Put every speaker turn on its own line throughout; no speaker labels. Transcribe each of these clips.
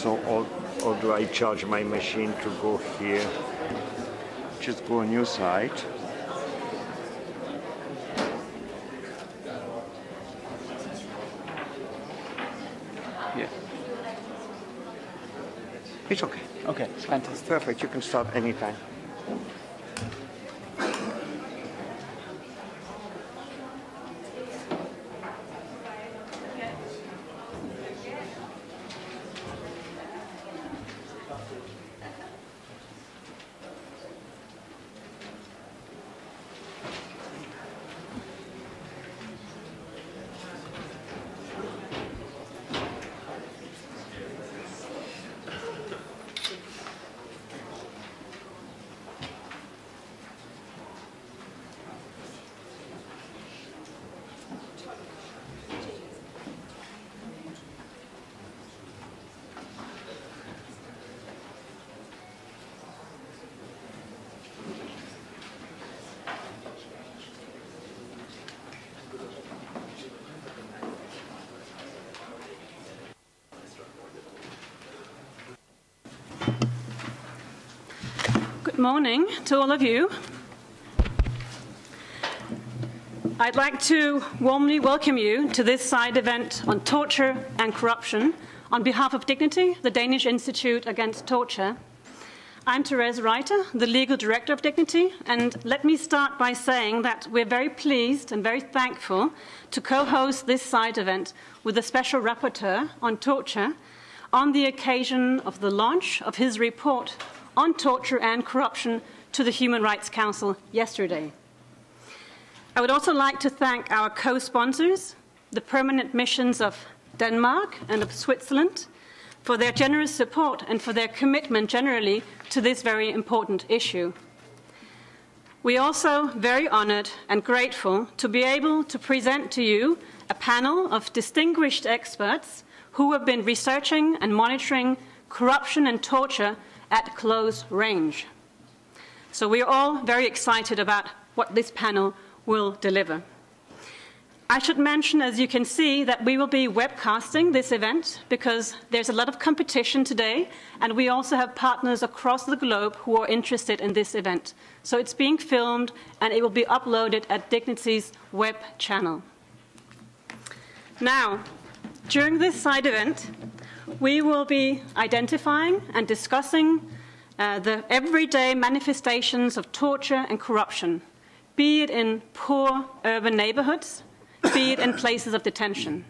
So or do I charge my machine to go here? Just go on your side. Yeah. It's okay.
Okay, fantastic.
Perfect. You can start anytime.
Good morning to all of you. I'd like to warmly welcome you to this side event on torture and corruption on behalf of Dignity, the Danish Institute Against Torture. I'm Therese Reiter, the Legal Director of Dignity, and let me start by saying that we're very pleased and very thankful to co-host this side event with the Special Rapporteur on torture on the occasion of the launch of his report on torture and corruption to the Human Rights Council yesterday. I would also like to thank our co-sponsors, the permanent missions of Denmark and of Switzerland, for their generous support and for their commitment generally to this very important issue. We are also very honored and grateful to be able to present to you a panel of distinguished experts who have been researching and monitoring corruption and torture at close range. So we are all very excited about what this panel will deliver. I should mention, as you can see, that we will be webcasting this event because there's a lot of competition today, and we also have partners across the globe who are interested in this event. So it's being filmed, and it will be uploaded at Dignity's web channel. Now, during this side event, we will be identifying and discussing the everyday manifestations of torture and corruption, be it in poor urban neighborhoods, be it in places of detention.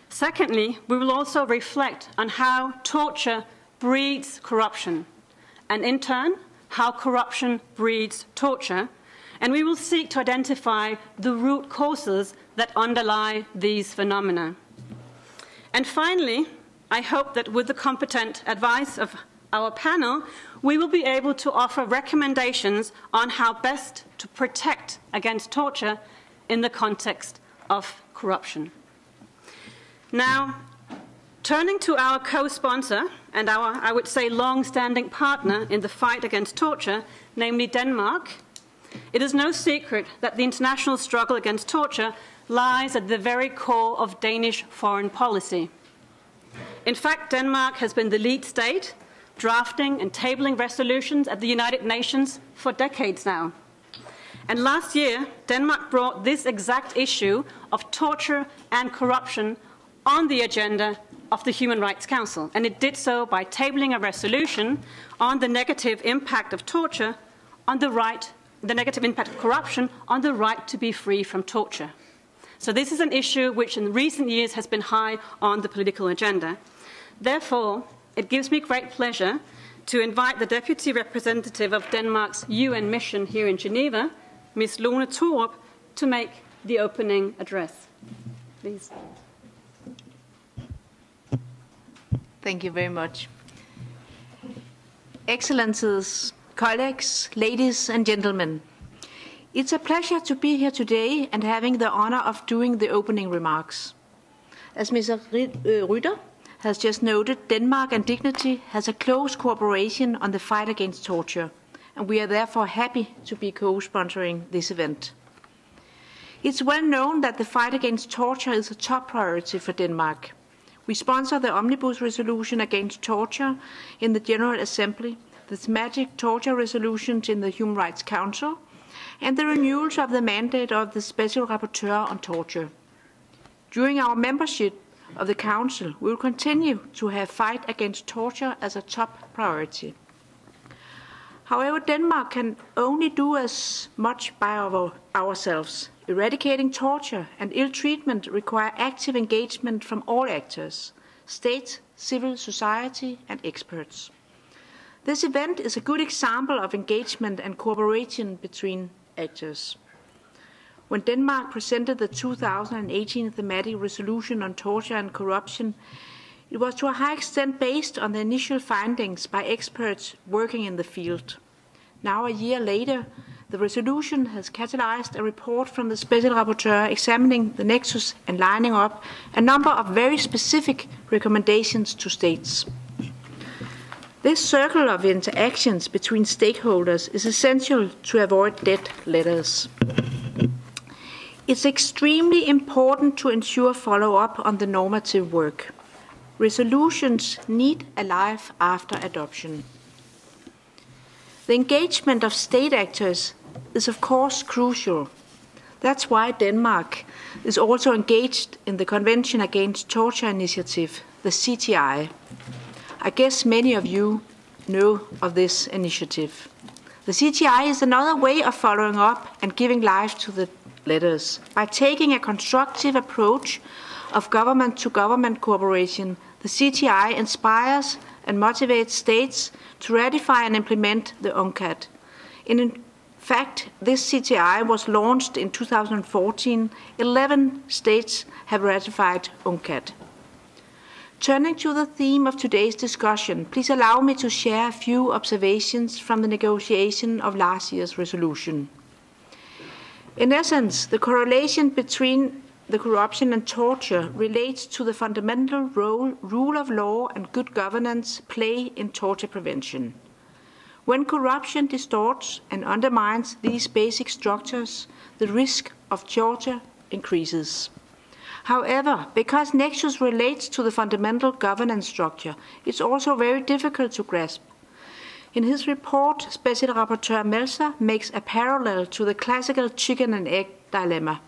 Secondly, we will also reflect on how torture breeds corruption, and in turn, how corruption breeds torture, and we will seek to identify the root causes that underlie these phenomena. And finally, I hope that with the competent advice of our panel, we will be able to offer recommendations on how best to protect against torture in the context of corruption. Now, turning to our co-sponsor and our, I would say, long-standing partner in the fight against torture, namely Denmark, it is no secret that the international struggle against torture lies at the very core of Danish foreign policy. In fact, Denmark has been the lead state, drafting and tabling resolutions at the United Nations for decades now. And last year, Denmark brought this exact issue of torture and corruption on the agenda of the Human Rights Council. And it did so by tabling a resolution on the negative impact of torture on the negative impact of corruption on the right to be free from torture. So this is an issue which in recent years has been high on the political agenda. Therefore, it gives me great pleasure to invite the Deputy Representative of Denmark's UN mission here in Geneva, Ms. Lone Thorup, to make the opening address. Please.
Thank you very much. Excellencies, colleagues, ladies and gentlemen, it's a pleasure to be here today and having the honor of doing the opening remarks. As Mr. Rytter has just noted, Denmark and Dignity has a close cooperation on the fight against torture, and we are therefore happy to be co-sponsoring this event. It's well known that the fight against torture is a top priority for Denmark. We sponsor the Omnibus Resolution against torture in the General Assembly, the thematic torture resolutions in the Human Rights Council, and the renewals of the mandate of the Special Rapporteur on torture. During our membership of the Council, we will continue to have fight against torture as a top priority. However, Denmark can only do as much by ourselves. Eradicating torture and ill treatment require active engagement from all actors, state, civil society, and experts. This event is a good example of engagement and cooperation between actors. When Denmark presented the 2018 thematic resolution on torture and corruption, it was to a high extent based on the initial findings by experts working in the field. Now, a year later, the resolution has catalyzed a report from the Special Rapporteur examining the nexus and lining up a number of very specific recommendations to states. This circle of interactions between stakeholders is essential to avoid dead letters. It's extremely important to ensure follow-up on the normative work. Resolutions need a life after adoption. The engagement of state actors is of course crucial. That's why Denmark is also engaged in the Convention Against Torture Initiative, the CTI. I guess many of you know of this initiative. The CTI is another way of following up and giving life to the letters. By taking a constructive approach of government-to-government cooperation, the CTI inspires and motivates states to ratify and implement the UNCAD. In fact, this CTI was launched in 2014. 11 states have ratified UNCAD. Turning to the theme of today's discussion, please allow me to share a few observations from the negotiation of last year's resolution. In essence, the correlation between the corruption and torture relates to the fundamental role rule of law and good governance play in torture prevention. When corruption distorts and undermines these basic structures, the risk of torture increases. However, because nexus relates to the fundamental governance structure, it's also very difficult to grasp. In his report, Special Rapporteur Melzer makes a parallel to the classical chicken and egg dilemma.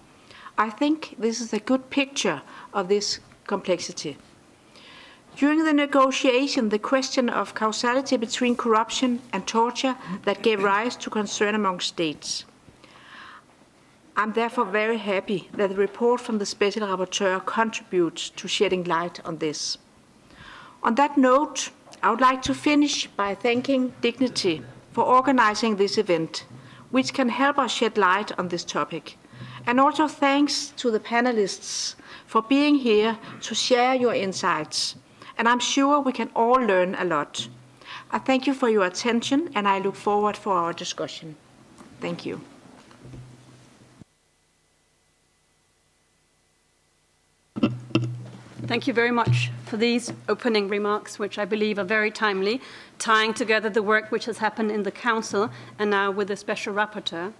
I think this is a good picture of this complexity. During the negotiation, the question of causality between corruption and torture that gave rise to concern among states. I'm therefore very happy that the report from the Special Rapporteur contributes to shedding light on this. On that note, I would like to finish by thanking Dignity for organizing this event, which can help us shed light on this topic. And also thanks to the panelists for being here to share your insights. And I'm sure we can all learn a lot. I thank you for your attention, and I look forward for our discussion. Thank you.
Thank you very much for these opening remarks, which I believe are very timely, tying together the work which has happened in the Council and now with the Special Rapporteur.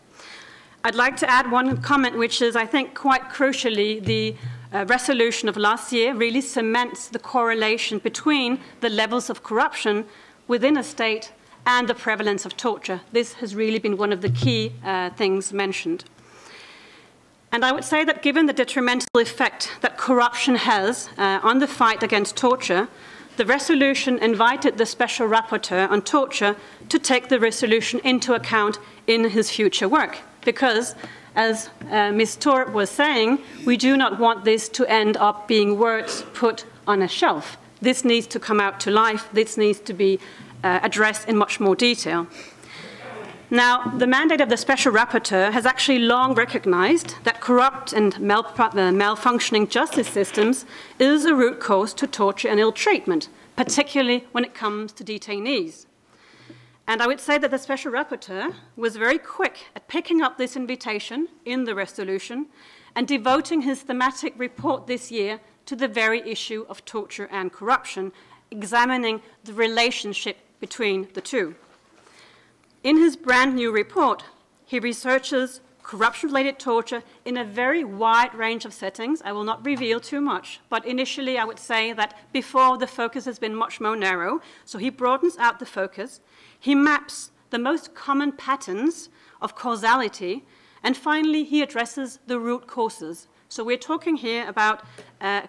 I'd like to add one comment, which is, I think, quite crucially, the resolution of last year really cements the correlation between the levels of corruption within a state and the prevalence of torture. This has really been one of the key things mentioned. And I would say that given the detrimental effect that corruption has on the fight against torture, the resolution invited the Special Rapporteur on torture to take the resolution into account in his future work. Because, as Ms. Thor was saying, we do not want this to end up being words put on a shelf. This needs to come out to life. This needs to be addressed in much more detail. Now, the mandate of the Special Rapporteur has actually long recognized that corrupt and malfunctioning justice systems is a root cause to torture and ill treatment, particularly when it comes to detainees. And I would say that the Special Rapporteur was very quick at picking up this invitation in the resolution and devoting his thematic report this year to the very issue of torture and corruption, examining the relationship between the two. In his brand new report, he researches corruption-related torture in a very wide range of settings. I will not reveal too much, but initially I would say that before the focus has been much more narrow, so he broadens out the focus, he maps the most common patterns of causality, and finally he addresses the root causes. So we're talking here about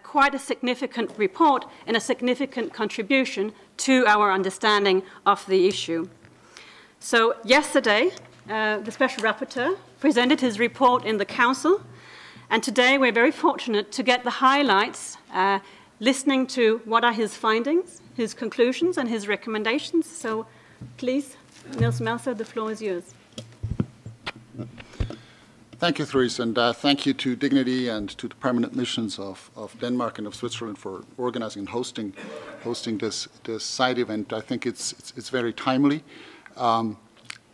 quite a significant report and a significant contribution to our understanding of the issue. So yesterday, the Special Rapporteur presented his report in the Council, and today we're very fortunate to get the highlights, listening to what are his findings, his conclusions, and his recommendations. So please, Niels Melzer, the floor is yours.
Thank you, Therese, and thank you to Dignity and to the permanent missions of Denmark and of Switzerland for organizing and hosting this side event. I think it's very timely.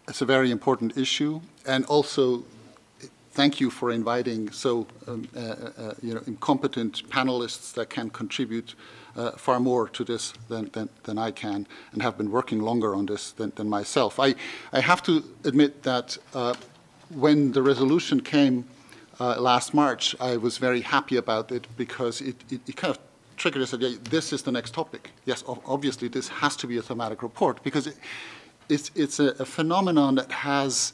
It's a very important issue, and also thank you for inviting so incompetent panelists that can contribute far more to this than I can, and have been working longer on this than myself. I have to admit that when the resolution came last March, I was very happy about it because it kind of triggered us that this is the next topic. Yes, obviously this has to be a thematic report because it's a phenomenon that has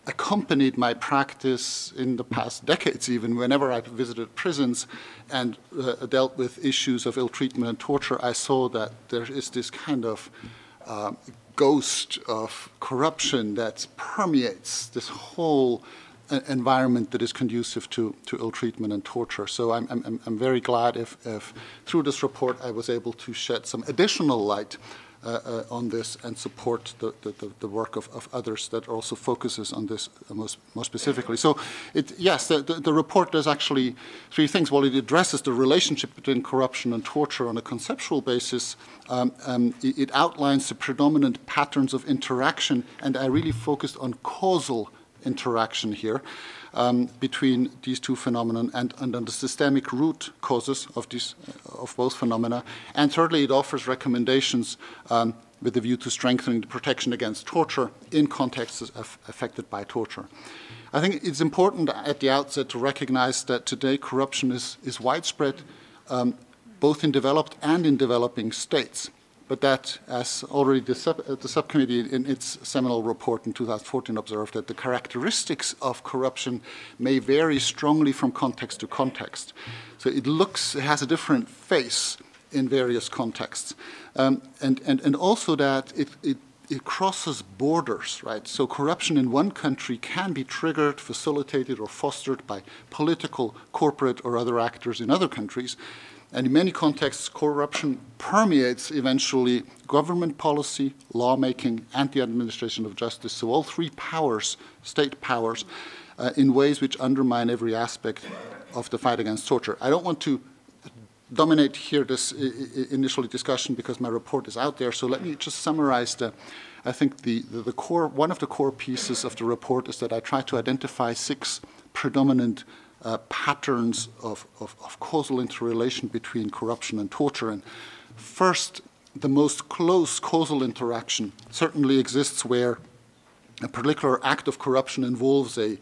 accompanied my practice in the past decades even. Whenever I've visited prisons and dealt with issues of ill treatment and torture, I saw that there is this kind of ghost of corruption that permeates this whole environment that is conducive to ill treatment and torture. So I'm very glad if through this report I was able to shed some additional light on this and support the work of others that also focuses on this more specifically. So yes, the report does actually three things. Well, it addresses the relationship between corruption and torture on a conceptual basis. It outlines the predominant patterns of interaction, and I really focused on causal interaction here between these two phenomena and on the systemic root causes of both phenomena. And thirdly, it offers recommendations with a view to strengthening the protection against torture in contexts affected by torture. I think it's important at the outset to recognize that today corruption is widespread both in developed and in developing states. But that, as already the subcommittee in its seminal report in 2014 observed, that the characteristics of corruption may vary strongly from context to context. So it has a different face in various contexts. And also that it crosses borders, right? So corruption in one country can be triggered, facilitated, or fostered by political, corporate, or other actors in other countries. And in many contexts, corruption permeates eventually government policy, lawmaking, and the administration of justice. So all three powers, state powers, in ways which undermine every aspect of the fight against torture. I don't want to dominate here this initial discussion because my report is out there. So let me just summarize I think the core, one of the core pieces of the report is that I try to identify 6 predominant patterns of causal interrelation between corruption and torture. And first, the most close causal interaction certainly exists where a particular act of corruption involves a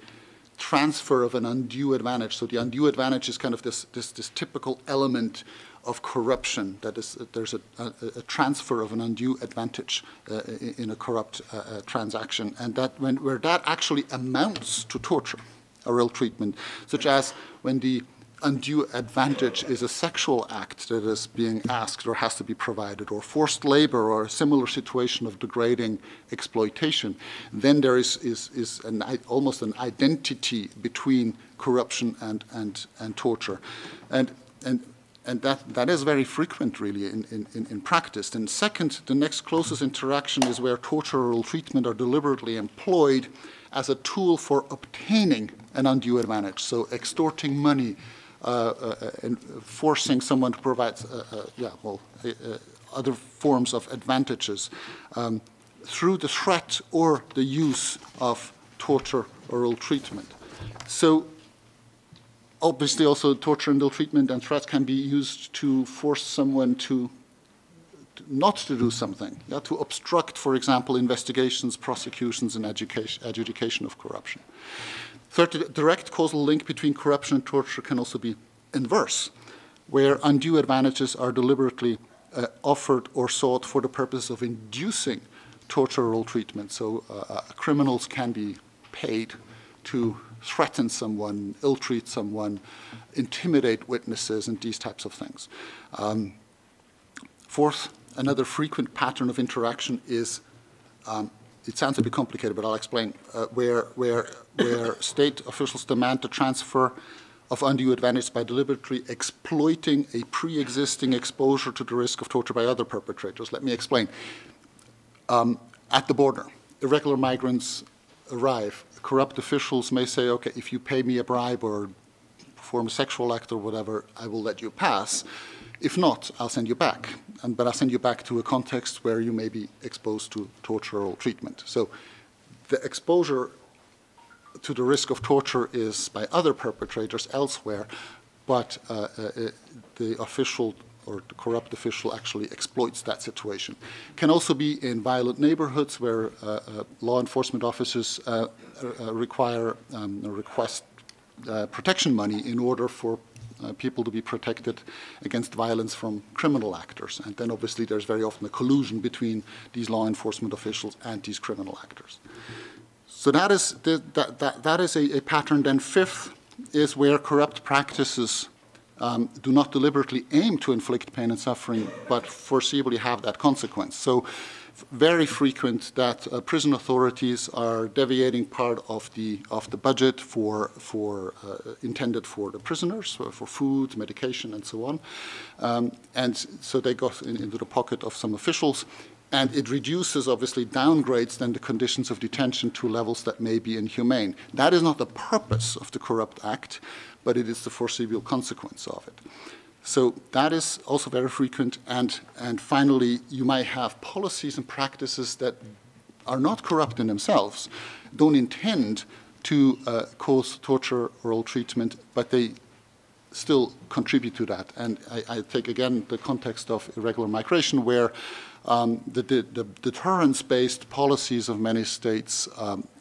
transfer of an undue advantage. So the undue advantage is kind of this typical element of corruption, that is, there's a transfer of an undue advantage in a corrupt transaction, and that where that actually amounts to torture or ill treatment, such as when the undue advantage is a sexual act that is being asked or has to be provided, or forced labor, or a similar situation of degrading exploitation, then there is almost an identity between corruption and torture. And that is very frequent, really, in practice. And second, the next closest interaction is where torture or ill treatment are deliberately employed as a tool for obtaining an undue advantage, so extorting money, and forcing someone to provide other forms of advantages through the threat or the use of torture or ill treatment. So obviously also torture and ill treatment and threats can be used to force someone to not to do something, to obstruct, for example, investigations, prosecutions, and adjudication of corruption. Third, the direct causal link between corruption and torture can also be inverse, where undue advantages are deliberately offered or sought for the purpose of inducing torture or ill treatment. So criminals can be paid to threaten someone, ill-treat someone, intimidate witnesses, and these types of things. Fourth, another frequent pattern of interaction is, it sounds a bit complicated, but I'll explain, where state officials demand the transfer of undue advantage by deliberately exploiting a pre-existing exposure to the risk of torture by other perpetrators. Let me explain. At the border, irregular migrants arrive. Corrupt officials may say, okay, if you pay me a bribe or perform a sexual act or whatever, I will let you pass. If not, I'll send you back. But I'll send you back to a context where you may be exposed to torture or treatment. So the exposure to the risk of torture is by other perpetrators elsewhere, but the official or the corrupt official actually exploits that situation. Can also be in violent neighborhoods where law enforcement officers request protection money in order for people to be protected against violence from criminal actors. And then obviously there's very often a collusion between these law enforcement officials and these criminal actors. So that is a pattern. Then fifth is where corrupt practices do not deliberately aim to inflict pain and suffering, but foreseeably have that consequence. So very frequent that prison authorities are deviating part of the budget intended for the prisoners, for food, medication, and so on. And so they go into the pocket of some officials, and it reduces, obviously downgrades then the conditions of detention to levels that may be inhumane. That is not the purpose of the corrupt act, but it is the foreseeable consequence of it. So that is also very frequent. And finally, you might have policies and practices that are not corrupt in themselves, don't intend to cause torture or ill treatment, but they still contribute to that. And I take again the context of irregular migration, where the deterrence-based policies of many states,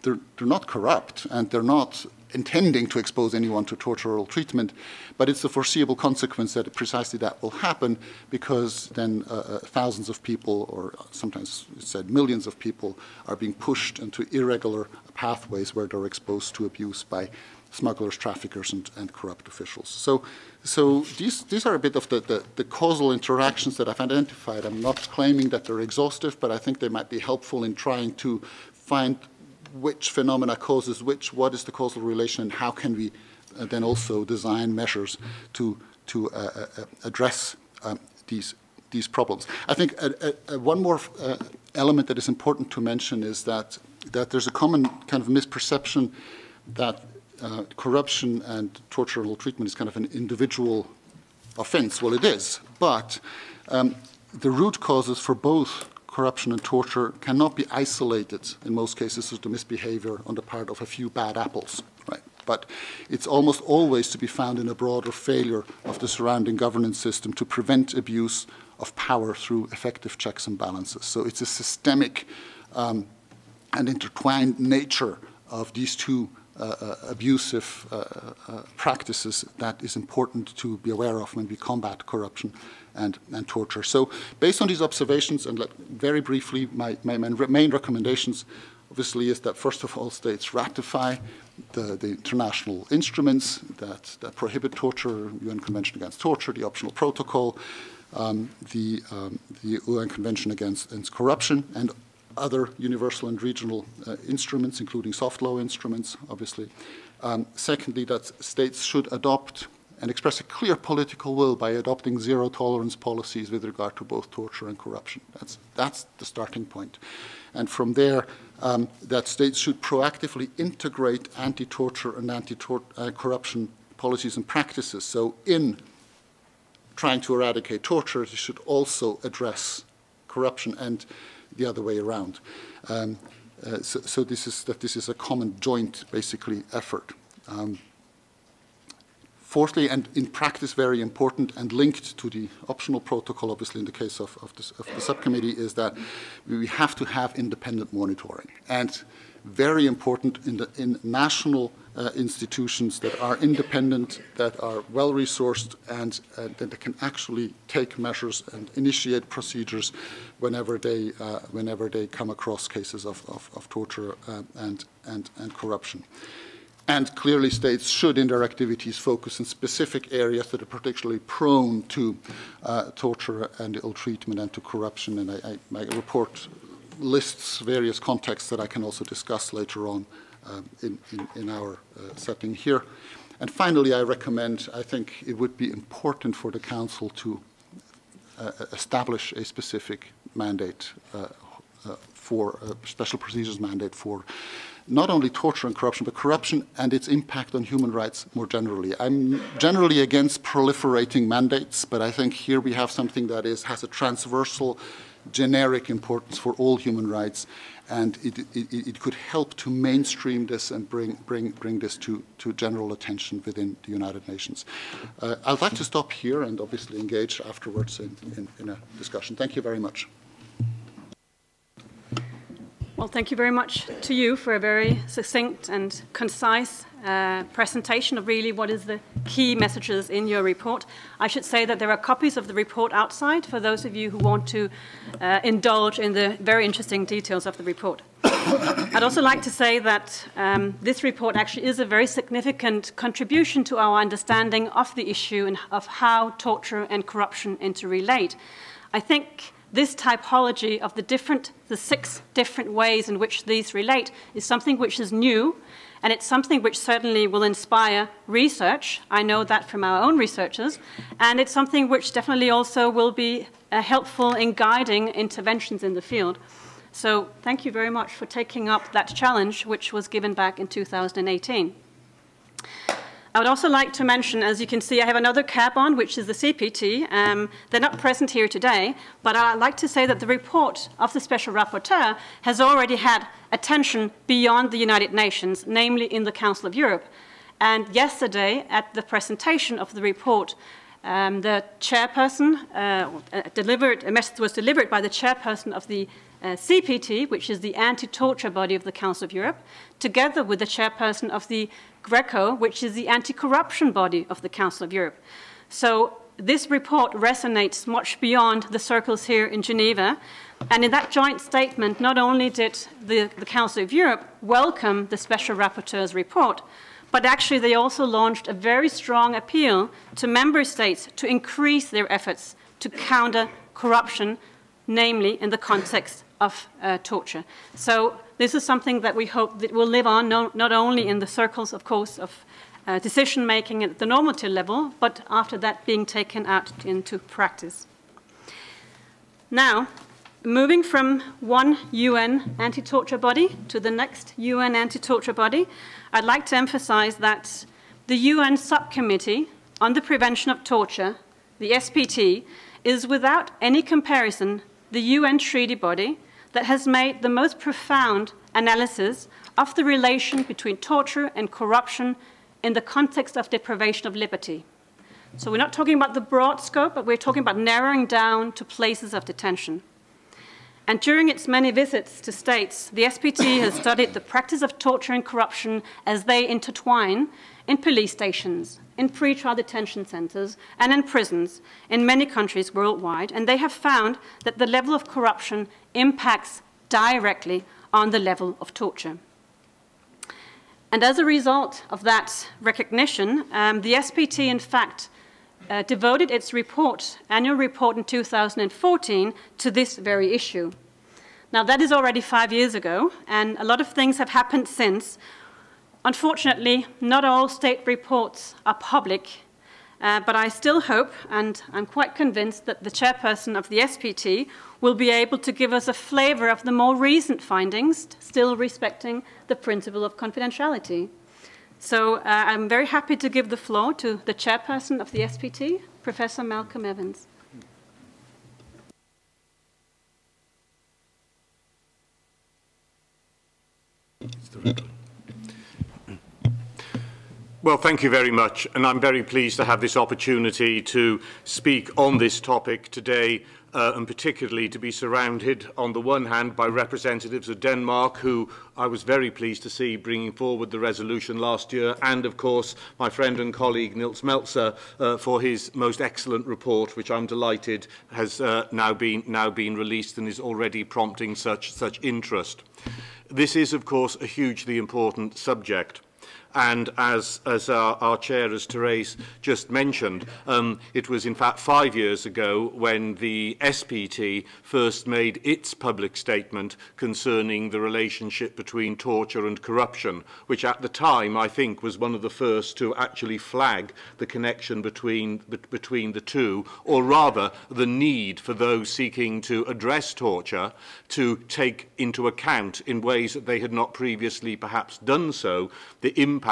they're not corrupt, and they're not intending to expose anyone to torture or ill treatment, but it's the foreseeable consequence that precisely that will happen, because then thousands of people, or sometimes it's said millions of people, are being pushed into irregular pathways where they're exposed to abuse by smugglers, traffickers, and corrupt officials. So these are a bit of the causal interactions that I've identified. I'm not claiming that they're exhaustive, but I think they might be helpful in trying to find which phenomena causes which, what is the causal relation, and how can we then also design measures to address these problems. I think one more element that is important to mention is that there's a common kind of misperception that corruption and torture and ill treatment is kind of an individual offense. Well, it is, but the root causes for both corruption and torture cannot be isolated in most cases as the misbehavior on the part of a few bad apples, right? But it's almost always to be found in a broader failure of the surrounding governance system to prevent abuse of power through effective checks and balances. So it's a systemic and intertwined nature of these two abusive practices that is important to be aware of when we combat corruption and torture. So based on these observations, and very briefly, my main recommendations obviously is that first of all states ratify the international instruments that prohibit torture, UN Convention Against Torture, the optional protocol, the UN Convention Against Corruption, and other universal and regional instruments, including soft law instruments, obviously. Secondly, that states should adopt and express a clear political will by adopting zero-tolerance policies with regard to both torture and corruption. That's the starting point. And from there, that states should proactively integrate anti-torture and anti-corruption policies and practices. So in trying to eradicate torture, they should also address corruption, and the other way around. So this is a common joint, basically, effort. Fourthly, and in practice very important and linked to the optional protocol, obviously in the case of the subcommittee, is that we have to have independent monitoring. And very important in national institutions that are independent, that are well-resourced, and that can actually take measures and initiate procedures whenever they come across cases of torture and corruption. And clearly states should in their activities focus on specific areas that are particularly prone to torture and ill treatment and to corruption. And my report lists various contexts that I can also discuss later on in our setting here. And finally, I think it would be important for the Council to establish a specific mandate for a special procedures mandate for not only torture and corruption, but corruption and its impact on human rights more generally. I'm generally against proliferating mandates, but I think here we have something that has a transversal, generic importance for all human rights, and it could help to mainstream this and bring this to general attention within the United Nations. I'd like to stop here and obviously engage afterwards in a discussion. Thank you very much.
Well, thank you very much to you for a very succinct and concise presentation of really what is the key messages in your report. I should say that there are copies of the report outside for those of you who want to indulge in the very interesting details of the report. I'd also like to say that this report actually is a very significant contribution to our understanding of the issue and of how torture and corruption interrelate. I think this typology of the 6 different ways in which these relate is something which is new, and it's something which certainly will inspire research. I know that from our own researchers, and it's something which definitely also will be helpful in guiding interventions in the field. So thank you very much for taking up that challenge, which was given back in 2018. I would also like to mention, as you can see, I have another cap on, which is the CPT. They're not present here today, but I'd like to say that the report of the Special Rapporteur has already had attention beyond the United Nations, namely in the Council of Europe. And yesterday, at the presentation of the report, the chairperson a message was delivered by the chairperson of the CPT, which is the anti-torture body of the Council of Europe, together with the chairperson of the GRECO, which is the anti-corruption body of the Council of Europe. So this report resonates much beyond the circles here in Geneva. And in that joint statement, not only did the Council of Europe welcome the Special Rapporteur's report, but actually they also launched a very strong appeal to member states to increase their efforts to counter corruption, namely in the context of torture. So this is something that we hope that will live on, not only in the circles, of course, of decision-making at the normative level, but after that being taken out into practice. Now, moving from one UN anti-torture body to the next UN anti-torture body, I'd like to emphasize that the UN Subcommittee on the Prevention of Torture, the SPT, is without any comparison the UN treaty body that has made the most profound analysis of the relation between torture and corruption in the context of deprivation of liberty. So we're not talking about the broad scope, but we're talking about narrowing down to places of detention. And during its many visits to states, the SPT has studied the practice of torture and corruption as they intertwine in police stations, in pre-trial detention centres, and in prisons in many countries worldwide, and they have found that the level of corruption impacts directly on the level of torture. And as a result of that recognition, the SPT, in fact, devoted its annual report in 2014 to this very issue. Now, that is already 5 years ago, and a lot of things have happened since. Unfortunately, not all state reports are public, but I still hope, and I'm quite convinced, that the chairperson of the SPT will be able to give us a flavor of the more recent findings, still respecting the principle of confidentiality. So I'm very happy to give the floor to the chairperson of the SPT, Professor Malcolm Evans.
Well, thank you very much, and I'm very pleased to have this opportunity to speak on this topic today, and particularly to be surrounded, on the one hand, by representatives of Denmark, who I was very pleased to see bringing forward the resolution last year, and, of course, my friend and colleague Nils Melzer for his most excellent report, which I'm delighted has now been released and is already prompting such interest. This is, of course, a hugely important subject. And as our chair, as Therese just mentioned, it was in fact 5 years ago when the SPT first made its public statement concerning the relationship between torture and corruption, which at the time I think was one of the first to actually flag the connection between the two, or rather the need for those seeking to address torture to take into account in ways that they had not previously perhaps done so, the impact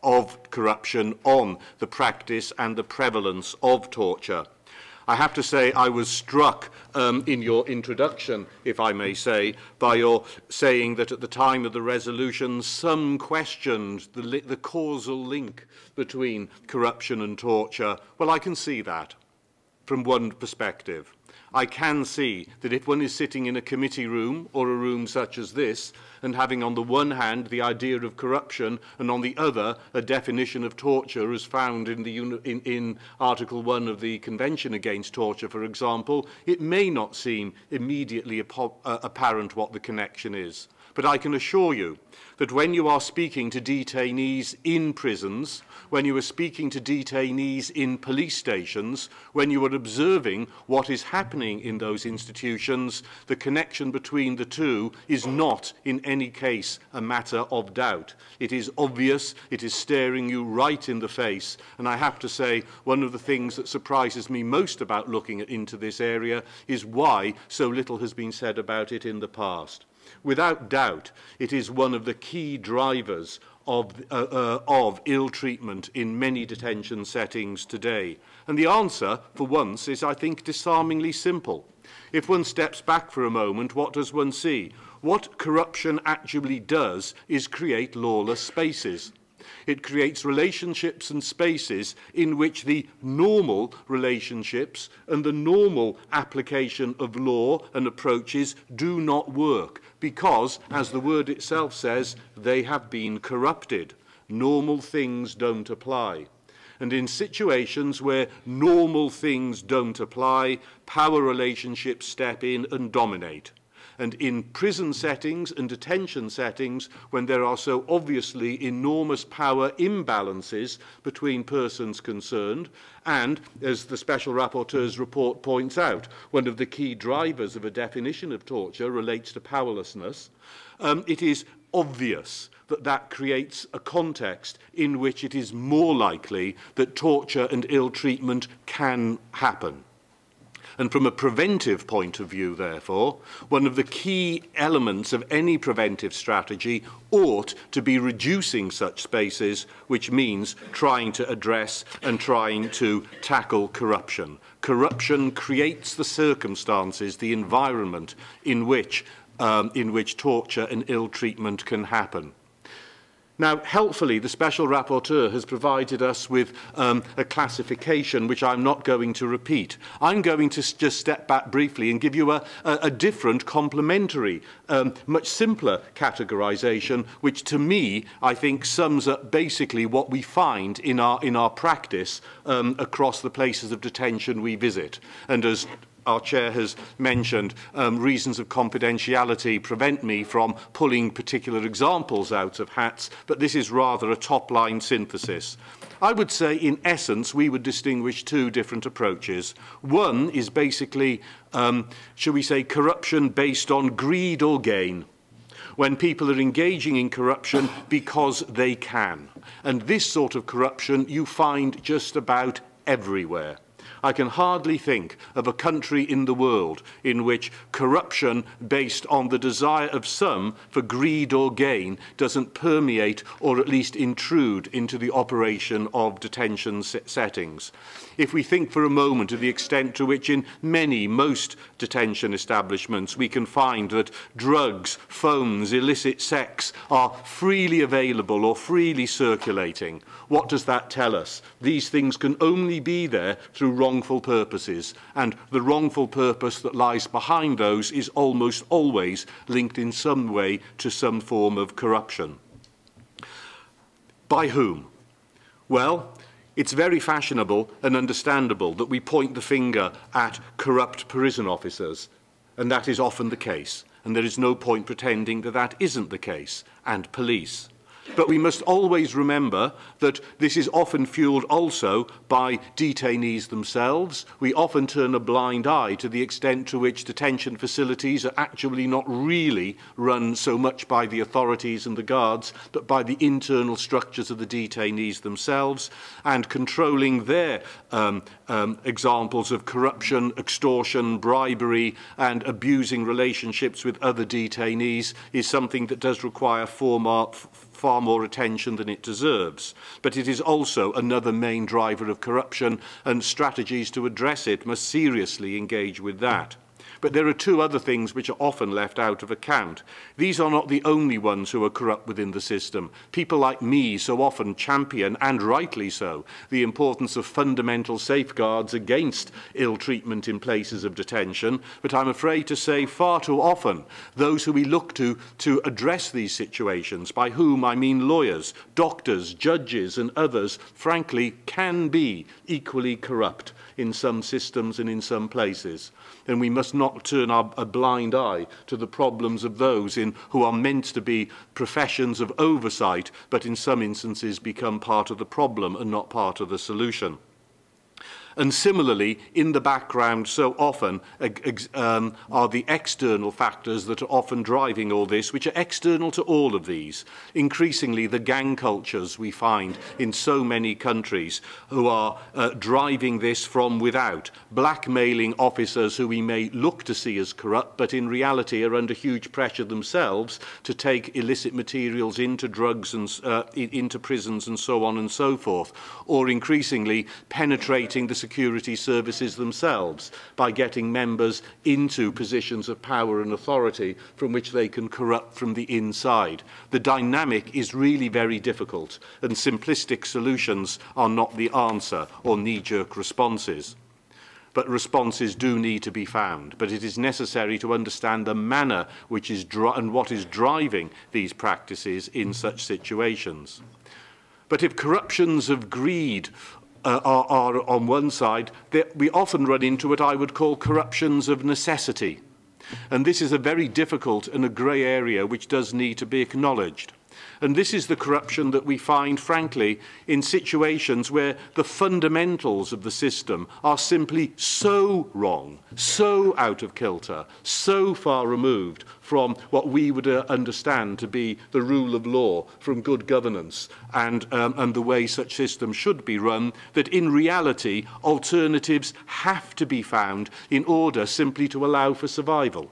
of corruption on the practice and the prevalence of torture. I have to say I was struck in your introduction, if I may say, by your saying that at the time of the resolution some questioned the causal link between corruption and torture. Well, I can see that from one perspective. I can see that if one is sitting in a committee room or a room such as this and having on the one hand the idea of corruption and on the other a definition of torture as found in Article 1 of the Convention Against Torture, for example, it may not seem immediately apparent what the connection is. But I can assure you that when you are speaking to detainees in prisons, when you are speaking to detainees in police stations, when you are observing what is happening in those institutions, the connection between the two is not in any case a matter of doubt. It is obvious, it is staring you right in the face, and I have to say one of the things that surprises me most about looking into this area is why so little has been said about it in the past. Without doubt, it is one of the key drivers of ill treatment in many detention settings today. And the answer, for once, is, I think, disarmingly simple. If one steps back for a moment, what does one see? What corruption actually does is create lawless spaces. It creates relationships and spaces in which the normal relationships and the normal application of law and approaches do not work because, as the word itself says, they have been corrupted. Normal things don't apply. And in situations where normal things don't apply, power relationships step in and dominate. And in prison settings and detention settings, when there are so obviously enormous power imbalances between persons concerned, and, as the Special Rapporteur's report points out, one of the key drivers of a definition of torture relates to powerlessness, it is obvious that that creates a context in which it is more likely that torture and ill treatment can happen. And from a preventive point of view, therefore, one of the key elements of any preventive strategy ought to be reducing such spaces, which means trying to address and trying to tackle corruption. Corruption creates the circumstances, the environment in which torture and ill treatment can happen. Now, helpfully, the Special Rapporteur has provided us with a classification which I'm not going to repeat. I'm going to just step back briefly and give you a different, complementary, much simpler categorization, which to me, I think, sums up basically what we find in our practice across the places of detention we visit. And as our chair has mentioned, reasons of confidentiality prevent me from pulling particular examples out of hats, but this is rather a top-line synthesis. I would say, in essence, we would distinguish two different approaches. One is basically, shall we say, corruption based on greed or gain, when people are engaging in corruption because they can. And this sort of corruption you find just about everywhere. I can hardly think of a country in the world in which corruption based on the desire of some for greed or gain doesn't permeate or at least intrude into the operation of detention settings. If we think for a moment of the extent to which in most detention establishments we can find that drugs, phones, illicit sex are freely available or freely circulating, what does that tell us? These things can only be there through wrongful purposes, and the wrongful purpose that lies behind those is almost always linked in some way to some form of corruption. By whom? Well, it's very fashionable and understandable that we point the finger at corrupt prison officers, and that is often the case, and there is no point pretending that that isn't the case, and police. But we must always remember that this is often fueled also by detainees themselves. We often turn a blind eye to the extent to which detention facilities are actually not really run so much by the authorities and the guards, but by the internal structures of the detainees themselves, and controlling their examples of corruption, extortion, bribery, and abusing relationships with other detainees is something that does require far more attention than it deserves. But it is also another main driver of corruption, and strategies to address it must seriously engage with that. But there are two other things which are often left out of account. These are not the only ones who are corrupt within the system. People like me so often champion, and rightly so, the importance of fundamental safeguards against ill treatment in places of detention, but I'm afraid to say far too often those who we look to address these situations, by whom I mean lawyers, doctors, judges and others, frankly can be equally corrupt in some systems and in some places. And we must not turn a blind eye to the problems of those who are meant to be professions of oversight, but in some instances become part of the problem and not part of the solution. And similarly, in the background so often are the external factors that are often driving all this, which are external to all of these. Increasingly, the gang cultures we find in so many countries who are driving this from without, blackmailing officers who we may look to see as corrupt, but in reality are under huge pressure themselves to take illicit materials into drugs and into prisons and so on and so forth, or increasingly penetrating the security services themselves by getting members into positions of power and authority from which they can corrupt from the inside. The dynamic is really very difficult, and simplistic solutions are not the answer, or knee-jerk responses. But responses do need to be found. But it is necessary to understand the manner which is and what is driving these practices in such situations. But if corruptions of greed are on one side, we often run into what I would call corruptions of necessity. And this is a very difficult and a grey area which does need to be acknowledged. And this is the corruption that we find, frankly, in situations where the fundamentals of the system are simply so wrong, so out of kilter, so far removed from what we would understand to be the rule of law, from good governance and the way such systems should be run, that in reality alternatives have to be found in order simply to allow for survival.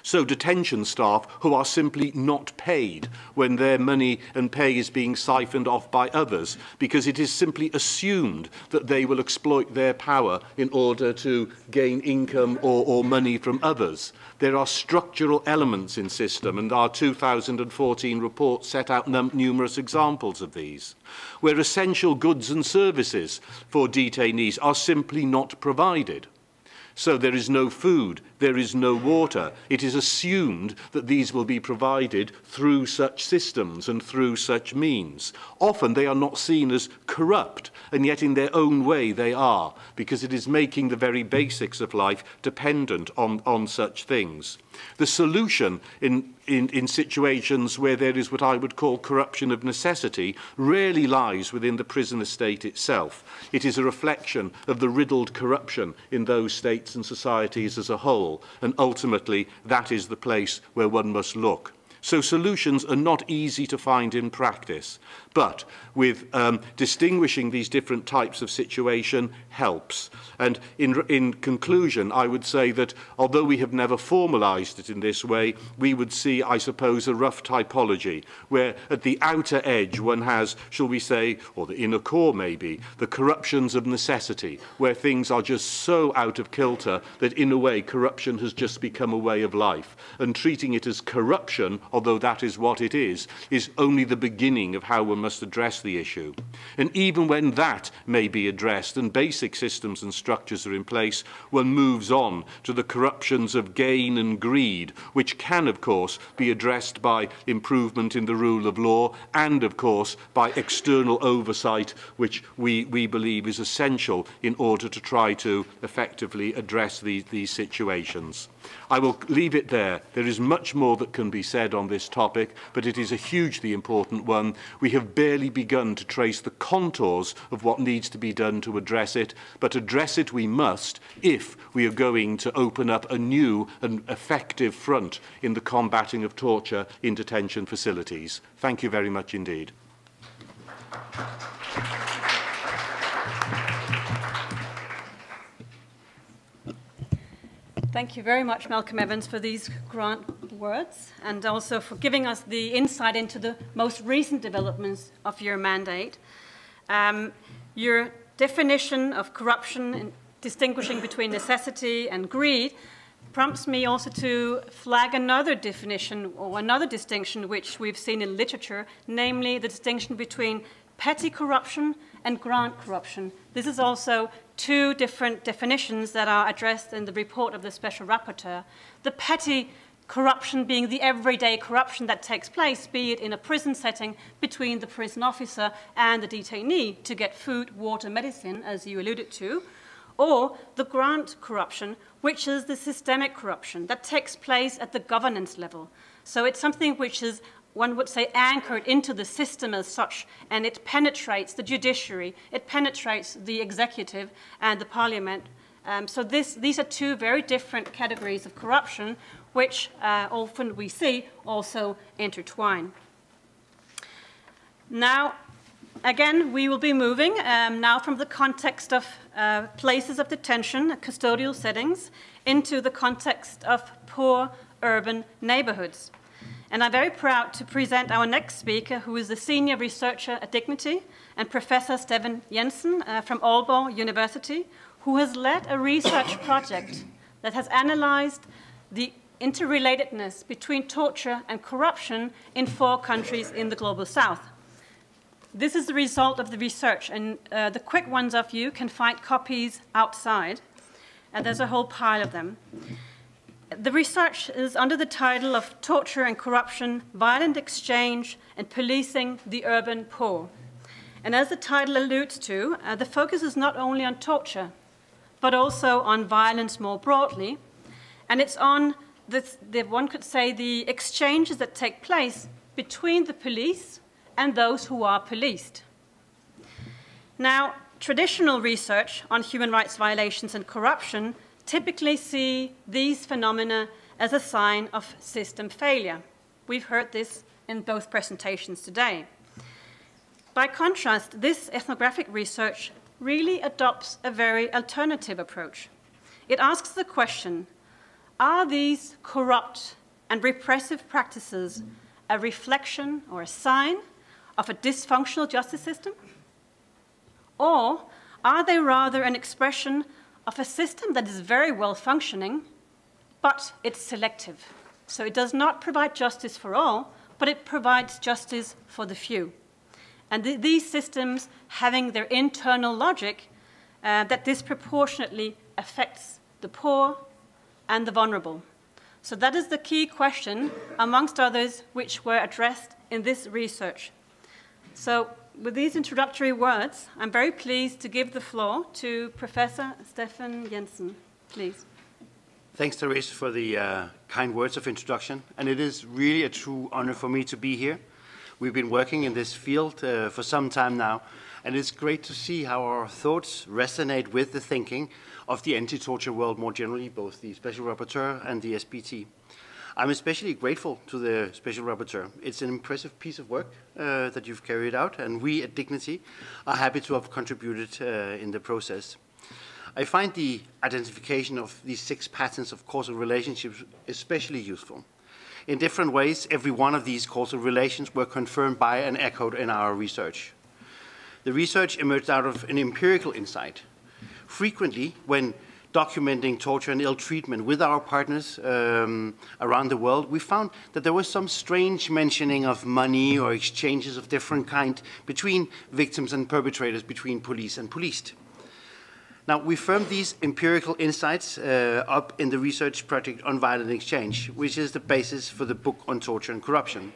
So detention staff who are simply not paid when their money and pay is being siphoned off by others, because it is simply assumed that they will exploit their power in order to gain income or money from others. There are structural elements in system, and our 2014 report set out numerous examples of these, where essential goods and services for detainees are simply not provided. So there is no food, there is no water. It is assumed that these will be provided through such systems and through such means. Often they are not seen as corrupt, and yet in their own way they are, because it is making the very basics of life dependent on such things. The solution in situations where there is what I would call corruption of necessity rarely lies within the prison estate itself. It is a reflection of the riddled corruption in those states and societies as a whole, and ultimately that is the place where one must look. So solutions are not easy to find in practice, but with distinguishing these different types of situation helps. And in conclusion, I would say that although we have never formalized it in this way, we would see, I suppose, a rough typology, where at the outer edge one has, shall we say, or the inner core maybe, the corruptions of necessity, where things are just so out of kilter that in a way corruption has just become a way of life. And treating it as corruption, although that is what it is only the beginning of how one must address the issue. And even when that may be addressed and basic systems and structures are in place, one moves on to the corruptions of gain and greed, which can, of course, be addressed by improvement in the rule of law and, of course, by external oversight, which we believe is essential in order to try to effectively address these situations. I will leave it there. There is much more that can be said on this topic, but it is a hugely important one. We have barely begun to trace the contours of what needs to be done to address it, but address it we must if we are going to open up a new and effective front in the combating of torture in detention facilities. Thank you very much indeed.
Thank you very much, Malcolm Evans, for these grand words and also for giving us the insight into the most recent developments of your mandate. Your definition of corruption and distinguishing between necessity and greed prompts me also to flag another definition or another distinction which we've seen in literature, namely the distinction between petty corruption and grand corruption. This is also two different definitions that are addressed in the report of the Special Rapporteur. The petty corruption being the everyday corruption that takes place, be it in a prison setting between the prison officer and the detainee to get food, water, medicine, as you alluded to, or the grand corruption, which is the systemic corruption that takes place at the governance level. So it's something which is, one would say, anchored into the system as such, and it penetrates the judiciary, it penetrates the executive and the parliament. So these are two very different categories of corruption, which often we see also intertwine. Now, again, we will be moving now from the context of places of detention, custodial settings, into the context of poor urban neighborhoods. And I'm very proud to present our next speaker, who is a senior researcher at Dignity and Professor Steffen Jensen from Aalborg University, who has led a research project that has analyzed the interrelatedness between torture and corruption in 4 countries in the Global South. This is the result of the research, and the quick ones of you can find copies outside, and there's a whole pile of them. The research is under the title of Torture and Corruption, Violent Exchange and Policing the Urban Poor. And as the title alludes to, the focus is not only on torture, but also on violence more broadly. And it's on, one could say, the exchanges that take place between the police and those who are policed. Now, traditional research on human rights violations and corruption typically see these phenomena as a sign of system failure. We've heard this in both presentations today. By contrast, this ethnographic research really adopts a very alternative approach. It asks the question, are these corrupt and repressive practices a reflection or a sign of a dysfunctional justice system? Or are they rather an expression of a system that is very well functioning, but it's selective? So it does not provide justice for all, but it provides justice for the few. And these systems having their internal logic that disproportionately affects the poor and the vulnerable. So that is the key question, amongst others, which were addressed in this research. So with these introductory words, I'm very pleased to give the floor to Professor Steffen Jensen, please.
Thanks, Therese, for the kind words of introduction. And it is really a true honor for me to be here. We've been working in this field for some time now, and it's great to see how our thoughts resonate with the thinking of the anti-torture world more generally, both the Special Rapporteur and the SBT. I'm especially grateful to the Special Rapporteur. It's an impressive piece of work that you've carried out, and we at Dignity are happy to have contributed in the process. I find the identification of these 6 patterns of causal relationships especially useful. In different ways, every one of these causal relations were confirmed by and echoed in our research. The research emerged out of an empirical insight. Frequently, when documenting torture and ill treatment with our partners around the world, we found that there was some strange mentioning of money or exchanges of different kind between victims and perpetrators, between police and policed. Now, we firmed these empirical insights up in the research project on violent exchange, which is the basis for the book on torture and corruption.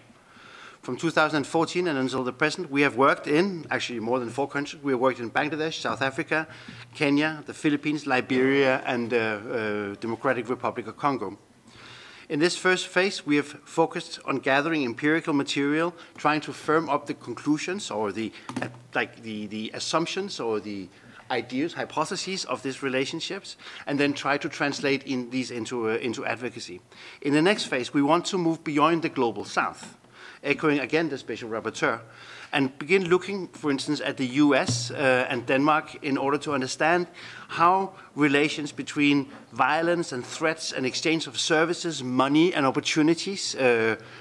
From 2014 and until the present, we have worked in, actually more than 4 countries. We have worked in Bangladesh, South Africa, Kenya, the Philippines, Liberia, and the Democratic Republic of Congo. In this first phase, we have focused on gathering empirical material, trying to firm up the conclusions or the assumptions or the ideas, hypotheses of these relationships, and then try to translate these into advocacy. In the next phase, we want to move beyond the global south, echoing again the Special Rapporteur, and begin looking, for instance, at the US and Denmark in order to understand how relations between violence and threats and exchange of services, money and opportunities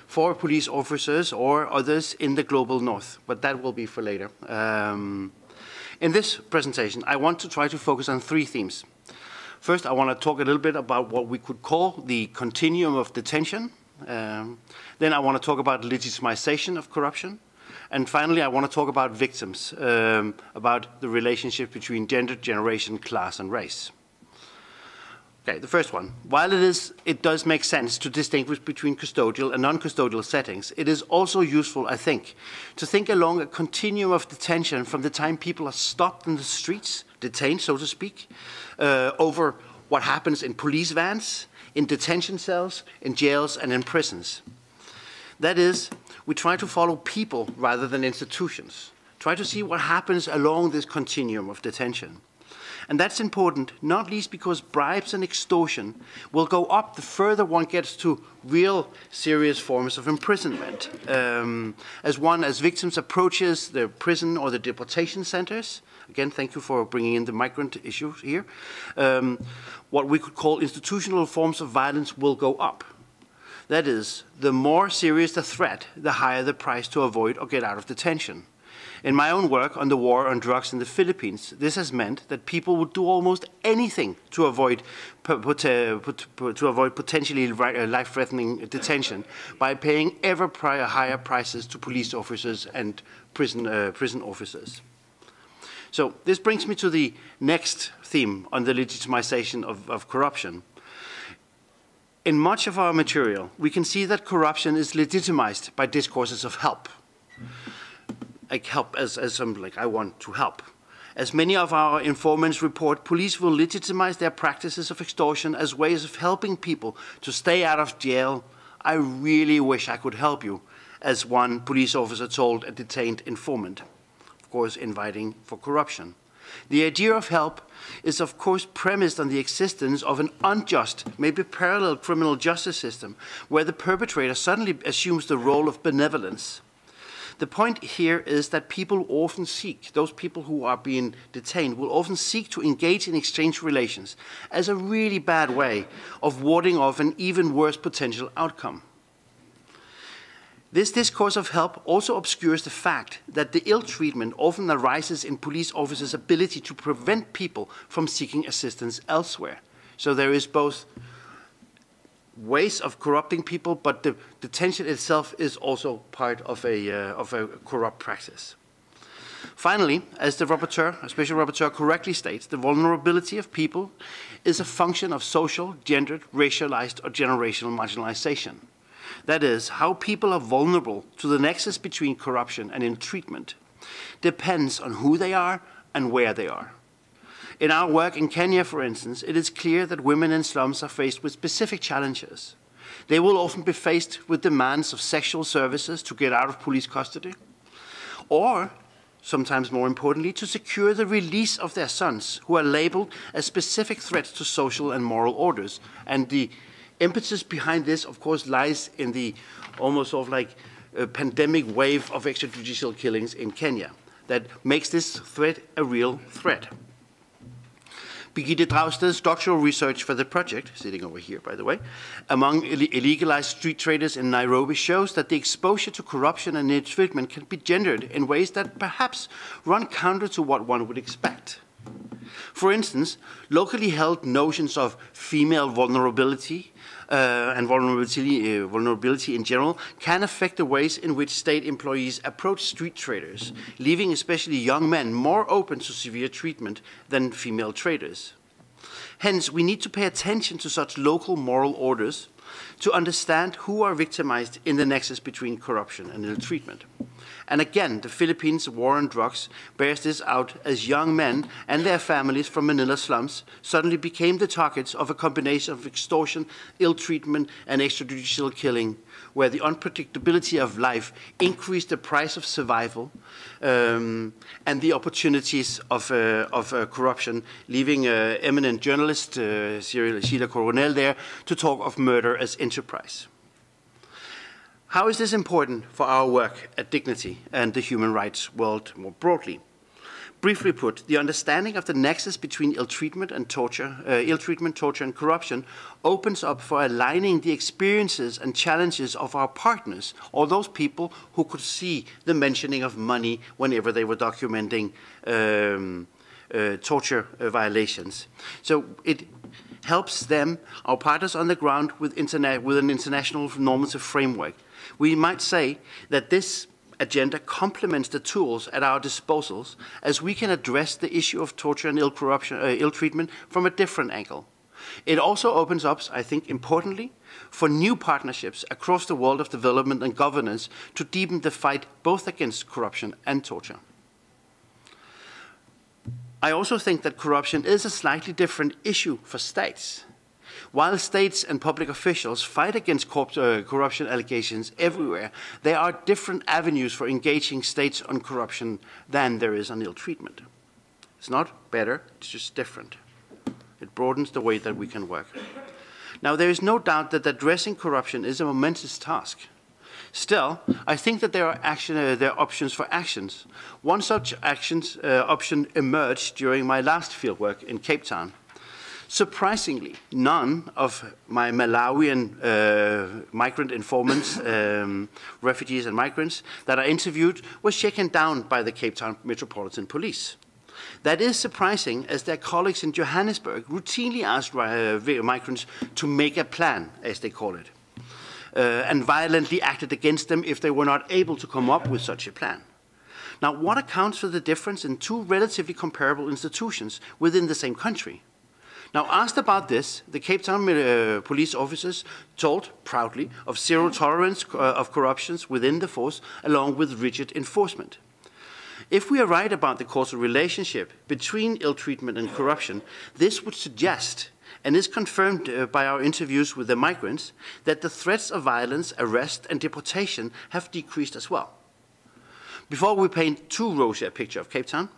for police officers or others in the global north. But that will be for later. In this presentation, I want to try to focus on 3 themes. First, I want to talk a little bit about what we could call the continuum of detention. Then I want to talk about legitimization of corruption. And finally, I want to talk about victims, about the relationship between gender, generation, class, and race. Okay, the first one. While it does make sense to distinguish between custodial and non-custodial settings, it is also useful, I think, to think along a continuum of detention from the time people are stopped in the streets, detained, so to speak, over what happens in police vans, in detention cells, in jails, and in prisons. That is, we try to follow people rather than institutions. Try to see what happens along this continuum of detention. And that's important, not least because bribes and extortion will go up the further one gets to real serious forms of imprisonment. As victims approaches the prison or the deportation centers, again, thank you for bringing in the migrant issue here, what we could call institutional forms of violence will go up. That is, the more serious the threat, the higher the price to avoid or get out of detention. In my own work on the war on drugs in the Philippines, this has meant that people would do almost anything to avoid potentially life-threatening detention by paying ever higher prices to police officers and prison officers. So this brings me to the next theme on the legitimization of corruption. In much of our material, we can see that corruption is legitimized by discourses of help. Like help as something like I want to help. As many of our informants report, police will legitimize their practices of extortion as ways of helping people to stay out of jail. I really wish I could help you, as one police officer told a detained informant, of course inviting for corruption. The idea of help is of course premised on the existence of an unjust, maybe parallel criminal justice system, where the perpetrator suddenly assumes the role of benevolence. The point here is that people often seek, those people who are being detained will often seek to engage in exchange relations as a really bad way of warding off an even worse potential outcome. This discourse of help also obscures the fact that the ill treatment often arises in police officers' ability to prevent people from seeking assistance elsewhere. So there is both ways of corrupting people, but the detention itself is also part of a corrupt practice. Finally, as the rapporteur, a special rapporteur correctly states, the vulnerability of people is a function of social, gendered, racialized, or generational marginalization. That is, how people are vulnerable to the nexus between corruption and ill-treatment depends on who they are and where they are. In our work in Kenya, for instance, it is clear that women in slums are faced with specific challenges. They will often be faced with demands of sexual services to get out of police custody, or, sometimes more importantly, to secure the release of their sons, who are labeled as specific threats to social and moral orders. And the Impetus behind this, of course, lies in the almost sort of like a pandemic wave of extrajudicial killings in Kenya that makes this threat a real threat. Birgitte Dragsted's doctoral research for the project, sitting over here, by the way, among illegalized street traders in Nairobi shows that the exposure to corruption and ill treatment can be gendered in ways that perhaps run counter to what one would expect. For instance, locally held notions of female vulnerability and vulnerability in general can affect the ways in which state employees approach street traders, leaving especially young men more open to severe treatment than female traders. Hence, we need to pay attention to such local moral orders to understand who are victimized in the nexus between corruption and ill treatment. And again, the Philippines' war on drugs bears this out as young men and their families from Manila slums suddenly became the targets of a combination of extortion, ill treatment, and extrajudicial killing, where the unpredictability of life increased the price of survival and the opportunities of corruption, leaving eminent journalist Sheila Coronel there to talk of murder as enterprise. How is this important for our work at Dignity and the human rights world more broadly? Briefly put, the understanding of the nexus between ill treatment, torture, and corruption opens up for aligning the experiences and challenges of our partners, or those people who could see the mentioning of money whenever they were documenting torture violations. So it helps them, our partners on the ground, with an international normative framework. We might say that this agenda complements the tools at our disposals as we can address the issue of torture and ill treatment from a different angle. It also opens up, I think importantly, for new partnerships across the world of development and governance to deepen the fight both against corruption and torture. I also think that corruption is a slightly different issue for states. While states and public officials fight against corruption allegations everywhere, there are different avenues for engaging states on corruption than there is on ill treatment. It's not better, it's just different. It broadens the way that we can work. Now, there is no doubt that addressing corruption is a momentous task. Still, I think that there are options for actions. One such option emerged during my last fieldwork in Cape Town. Surprisingly, none of my Malawian migrant informants, refugees and migrants that I interviewed were shaken down by the Cape Town Metropolitan Police. That is surprising, as their colleagues in Johannesburg routinely asked migrants to make a plan, as they call it, and violently acted against them if they were not able to come up with such a plan. Now, what accounts for the difference in two relatively comparable institutions within the same country? Now, asked about this, the Cape Town police officers told proudly of zero tolerance of corruptions within the force, along with rigid enforcement. If we are right about the causal relationship between ill treatment and corruption, this would suggest, and is confirmed by our interviews with the migrants, that the threats of violence, arrest, and deportation have decreased as well. Before we paint too rosy a picture of Cape Town,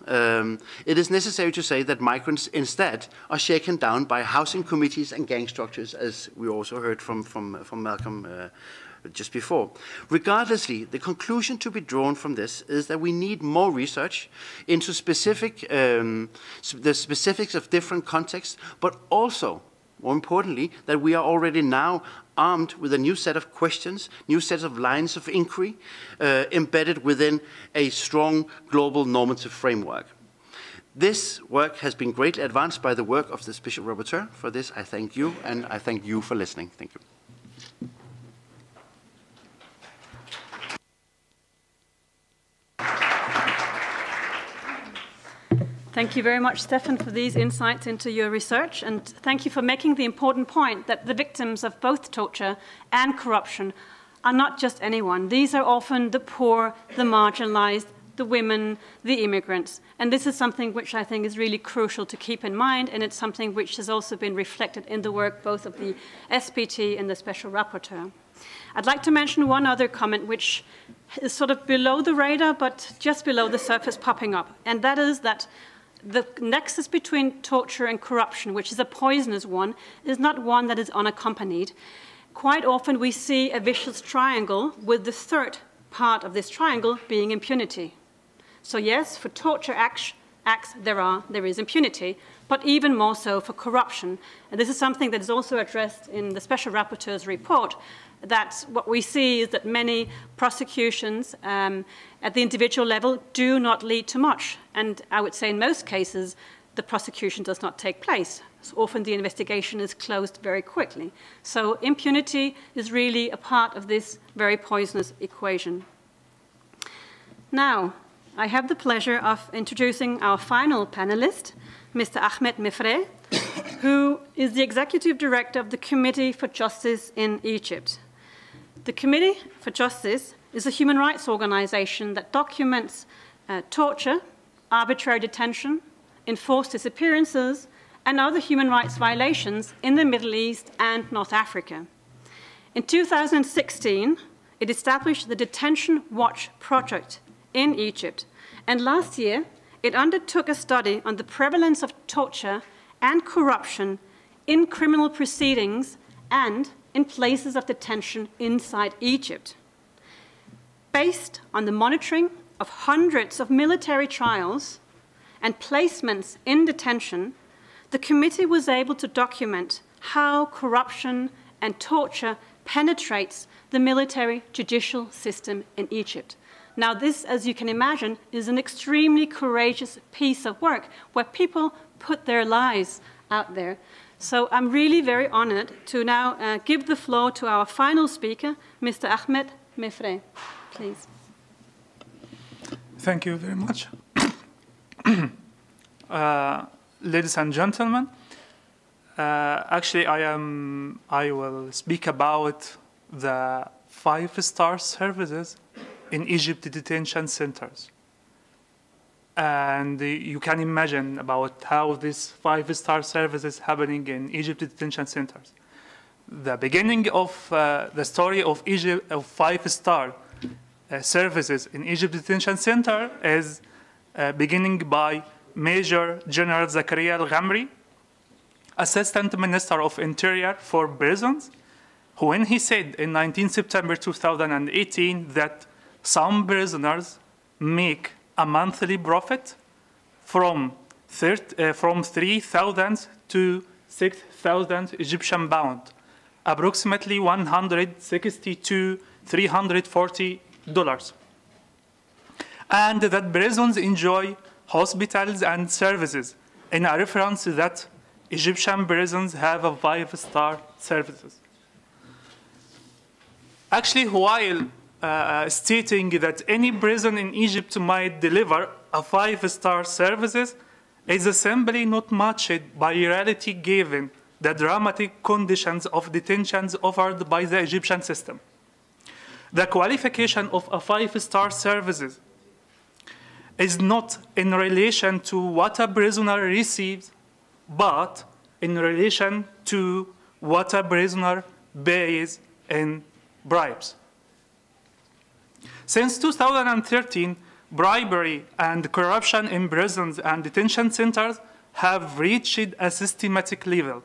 it is necessary to say that migrants instead are shaken down by housing committees and gang structures, as we also heard from Malcolm just before. Regardlessly, the conclusion to be drawn from this is that we need more research into the specifics of different contexts, but also, more importantly, that we are already now armed with a new set of questions, new set of lines of inquiry, embedded within a strong global normative framework. This work has been greatly advanced by the work of the Special Rapporteur. For this, I thank you, and I thank you for listening. Thank you.
Thank you very much, Stefan, for these insights into your research, and thank you for making the important point that the victims of both torture and corruption are not just anyone. These are often the poor, the marginalized, the women, the immigrants. And this is something which I think is really crucial to keep in mind, and it's something which has also been reflected in the work both of the SPT and the Special Rapporteur. I'd like to mention one other comment which is sort of below the radar, but just below the surface popping up, and that is that the nexus between torture and corruption, which is a poisonous one, is not one that is unaccompanied. Quite often we see a vicious triangle with the third part of this triangle being impunity. So yes, for torture acts there is impunity, but even more so for corruption. And this is something that is also addressed in the Special Rapporteur's report, that what we see is that many prosecutions at the individual level do not lead to much. And I would say in most cases, the prosecution does not take place. So often the investigation is closed very quickly. So impunity is really a part of this very poisonous equation. Now, I have the pleasure of introducing our final panelist, Mr. Ahmed Mefreh, who is the Executive Director of the Committee for Justice in Egypt. The Committee for Justice is a human rights organization that documents torture, arbitrary detention, enforced disappearances, and other human rights violations in the Middle East and North Africa. In 2016, it established the Detention Watch Project in Egypt, and last year it undertook a study on the prevalence of torture and corruption in criminal proceedings and in places of detention inside Egypt. Based on the monitoring of hundreds of military trials and placements in detention, the committee was able to document how corruption and torture penetrates the military judicial system in Egypt. Now this, as you can imagine, is an extremely courageous piece of work where people put their lives out there. So I'm really very honored to now give the floor to our final speaker, Mr. Ahmed Mefreh. Please.
Thank you very much. Ladies and gentlemen, actually I will speak about the 5-star services in Egypt detention centers. And you can imagine about how this 5-star service is happening in Egypt detention centers. The beginning of the story of Egypt of 5-star services in Egypt detention center is beginning by Major General Zakaria Al-Ghamri, Assistant Minister of Interior for Prisons, when he said in 19 September 2018 that some prisoners make a monthly profit from 3,000 to 6,000 Egyptian pound, approximately $160 to $340. And that prisons enjoy hospitals and services, in a reference that Egyptian prisons have a 5-star services. Actually, while stating that any prison in Egypt might deliver a 5-star services is simply not matched by reality given the dramatic conditions of detentions offered by the Egyptian system. The qualification of a 5-star services is not in relation to what a prisoner receives, but in relation to what a prisoner pays in bribes. Since 2013, bribery and corruption in prisons and detention centers have reached a systematic level.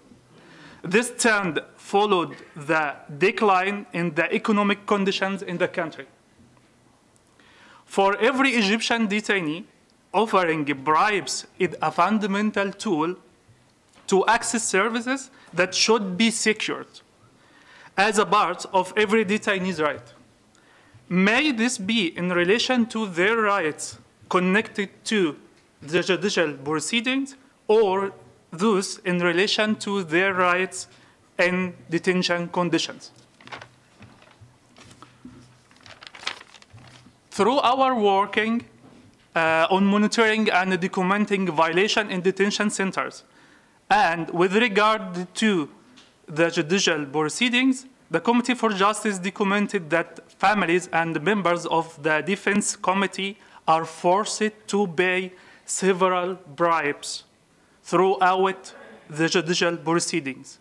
This trend followed the decline in the economic conditions in the country. For every Egyptian detainee, offering bribes is a fundamental tool to access services that should be secured as a part of every detainee's right. May this be in relation to their rights connected to the judicial proceedings, or those in relation to their rights in detention conditions. Through our working on monitoring and documenting violation in detention centers, and with regard to the judicial proceedings, the Committee for Justice documented that families and members of the Defense Committee are forced to pay several bribes throughout the judicial proceedings.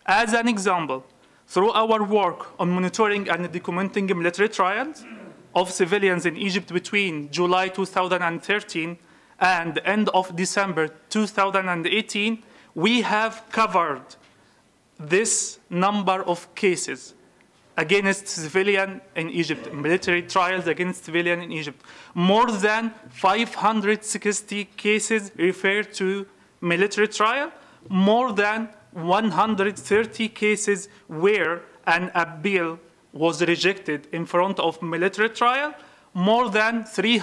As an example, through our work on monitoring and documenting military trials of civilians in Egypt between July 2013 and end of December 2018, we have covered this number of cases against civilian in Egypt, military trials against civilian in Egypt. More than 560 cases refer to military trial, more than 130 cases where an appeal was rejected in front of military trial, more than 30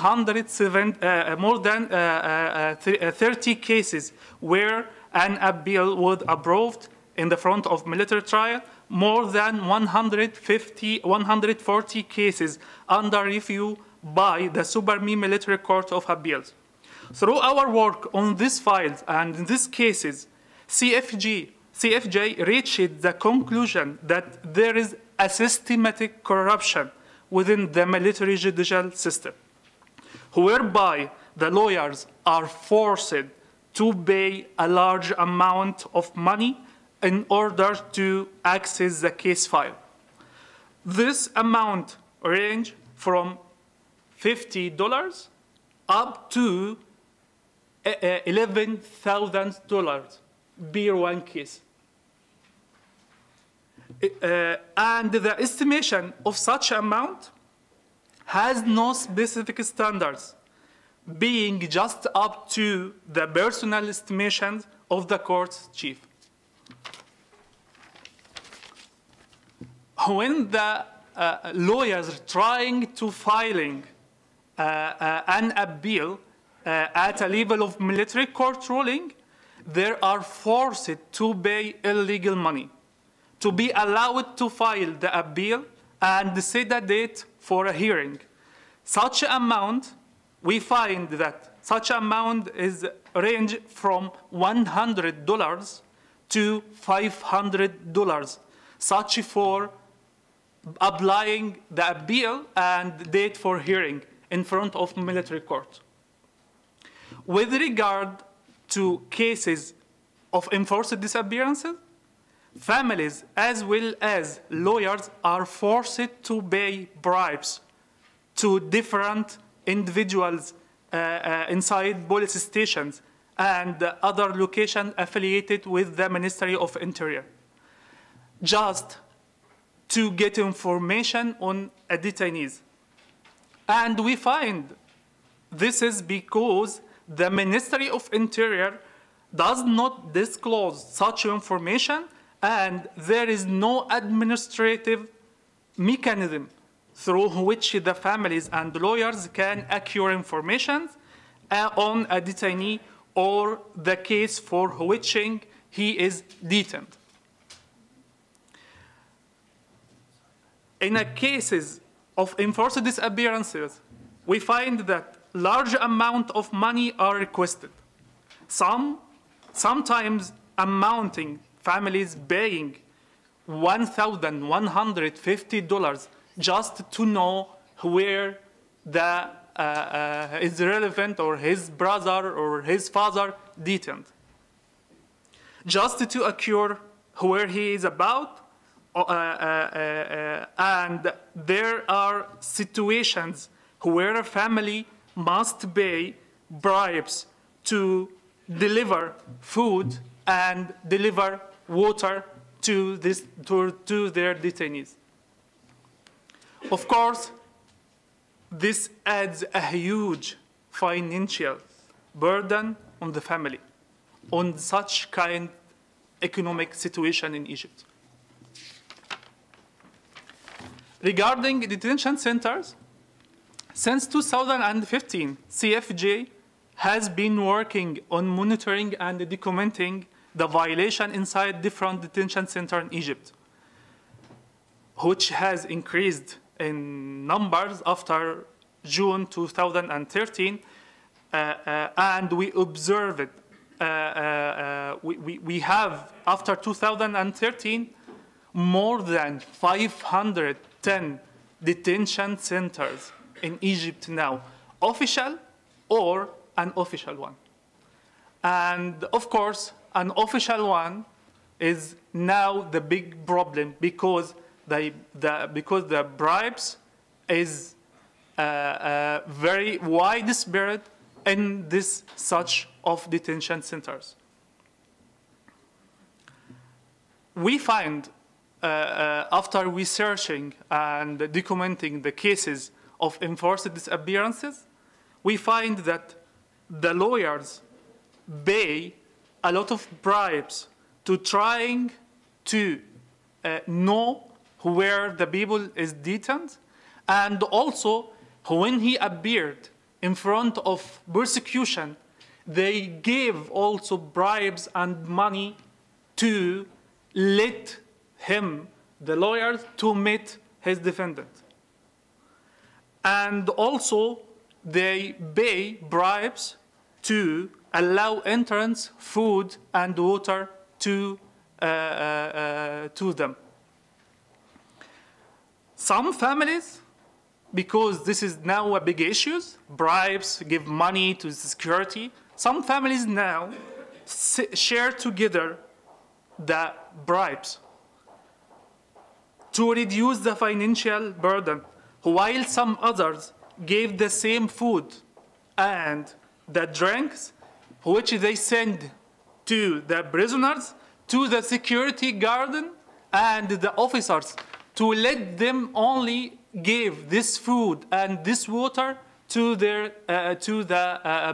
cases where an appeal was approved in the front of military trial, more than 140 cases under review by the Supreme Military Court of Appeals. Through our work on these files and in these cases, CFJ reached the conclusion that there is a systematic corruption within the military judicial system, whereby the lawyers are forced to pay a large amount of money in order to access the case file. This amount ranges from $50 up to $11,000 per one case. And the estimation of such amount has no specific standards, being just up to the personal estimations of the court's chief. When the lawyers trying to filing an appeal at a level of military court ruling, they are forced to pay illegal money to be allowed to file the appeal and set a date for a hearing. Such amount, we find that such amount is range from $100 to $500, such for applying the appeal and date for hearing in front of military court. With regard to cases of enforced disappearances, families as well as lawyers are forced to pay bribes to different individuals inside police stations and other locations affiliated with the Ministry of Interior, just to get information on detainees. And we find this is because the Ministry of Interior does not disclose such information, and there is no administrative mechanism through which the families and lawyers can acquire information on a detainee or the case for which he is detained. In cases of enforced disappearances, we find that large amount of money are requested, sometimes amounting families paying $1,150 just to know where the is relevant or his brother or his father detained, just to acquire where he is about. And there are situations where a family must pay bribes to deliver food and deliver water to their detainees. Of course, this adds a huge financial burden on the family, on such kind of economic situation in Egypt. Regarding detention centers, since 2015, CFJ has been working on monitoring and documenting the violation inside different detention centers in Egypt, which has increased in numbers after June 2013, and we observed we have, after 2013, more than 510 detention centers in Egypt now, official or unofficial one. And of course, an official one is now the big problem because the bribes is very widespread in this such of detention centers. We find, after researching and documenting the cases of enforced disappearances, we find that the lawyers pay a lot of bribes to trying to know where the people is detained, and also when he appeared in front of persecution, they gave also bribes and money to let him, the lawyer, to meet his defendant. And also they pay bribes to allow entrance, food, and water to them. Some families, because this is now a big issue, bribes give money to security, some families now share together the bribes to reduce the financial burden, while some others gave the same food and the drinks which they send to the prisoners, to the security guard and the officers, to let them only give this food and this water to the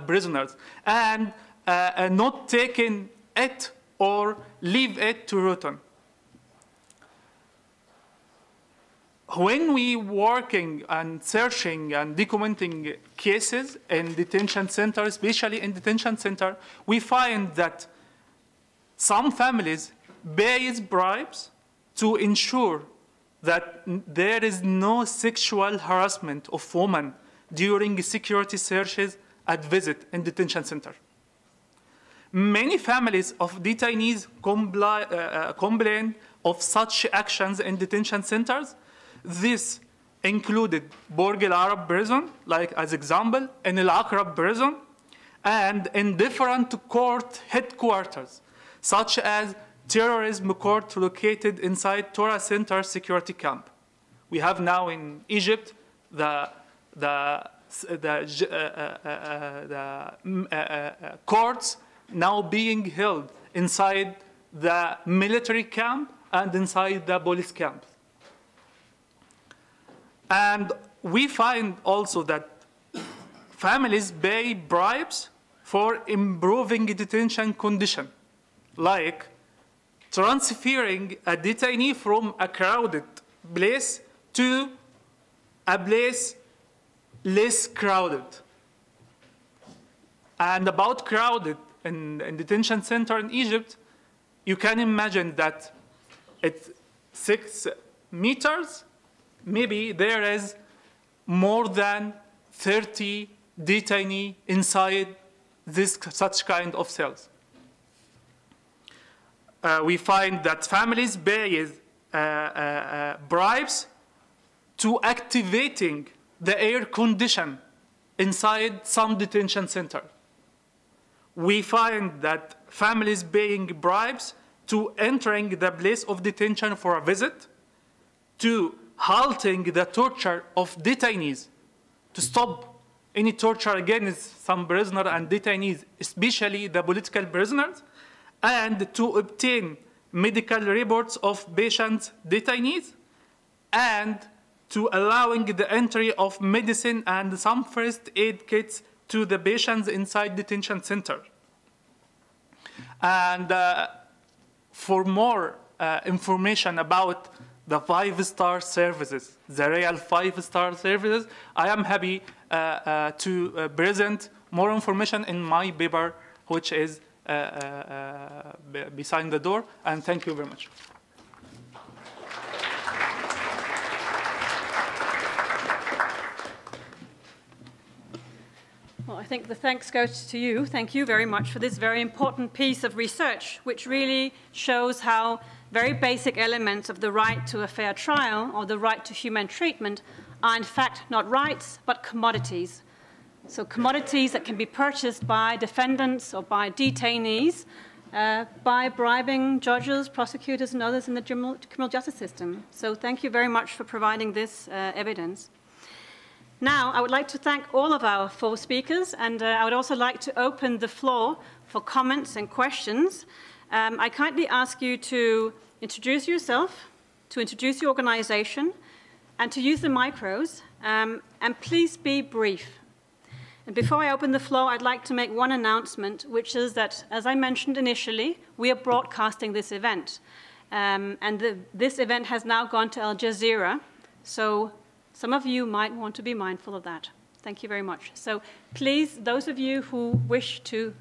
prisoners, and not taking it or leave it to rotten. When we working and searching and documenting cases in detention centers, especially in detention center, we find that some families pay bribes to ensure that there is no sexual harassment of women during security searches at visit in detention center. Many families of detainees complain of such actions in detention centers. This included Borg El Arab prison, like as example, in Al Aqrab prison, and in different court headquarters, such as terrorism court located inside Torah Center security camp. We have now in Egypt the courts now being held inside the military camp and inside the police camp. And we find also that families pay bribes for improving detention condition, like transferring a detainee from a crowded place to a place less crowded. And about crowded in detention center in Egypt, you can imagine that at 6 meters, maybe there is more than 30 detainees inside such kind of cells. We find that families pay bribes to activating the air condition inside some detention center. We find that families paying bribes to entering the place of detention for a visit, to halting the torture of detainees, to stop any torture against some prisoners and detainees, especially the political prisoners, and to obtain medical reports of patients, detainees, and to allowing the entry of medicine and some first aid kits to the patients inside detention center. And for more information about the 5-star services, the real 5-star services, I am happy to present more information in my paper, which is beside the door, and thank you very much.
Well, I think the thanks goes to you. Thank you very much for this very important piece of research, which really shows how very basic elements of the right to a fair trial or the right to human treatment are in fact not rights, but commodities. So commodities that can be purchased by defendants or by detainees by bribing judges, prosecutors, and others in the criminal justice system. So thank you very much for providing this evidence. Now, I would like to thank all of our 4 speakers, and I would also like to open the floor for comments and questions. I kindly ask you to introduce yourself, to introduce your organization, and to use the micros, and please be brief. And before I open the floor, I'd like to make one announcement, which is that, as I mentioned initially, we are broadcasting this event. This event has now gone to Al Jazeera, so some of you might want to be mindful of that. Thank you very much. So please, those of you who wish to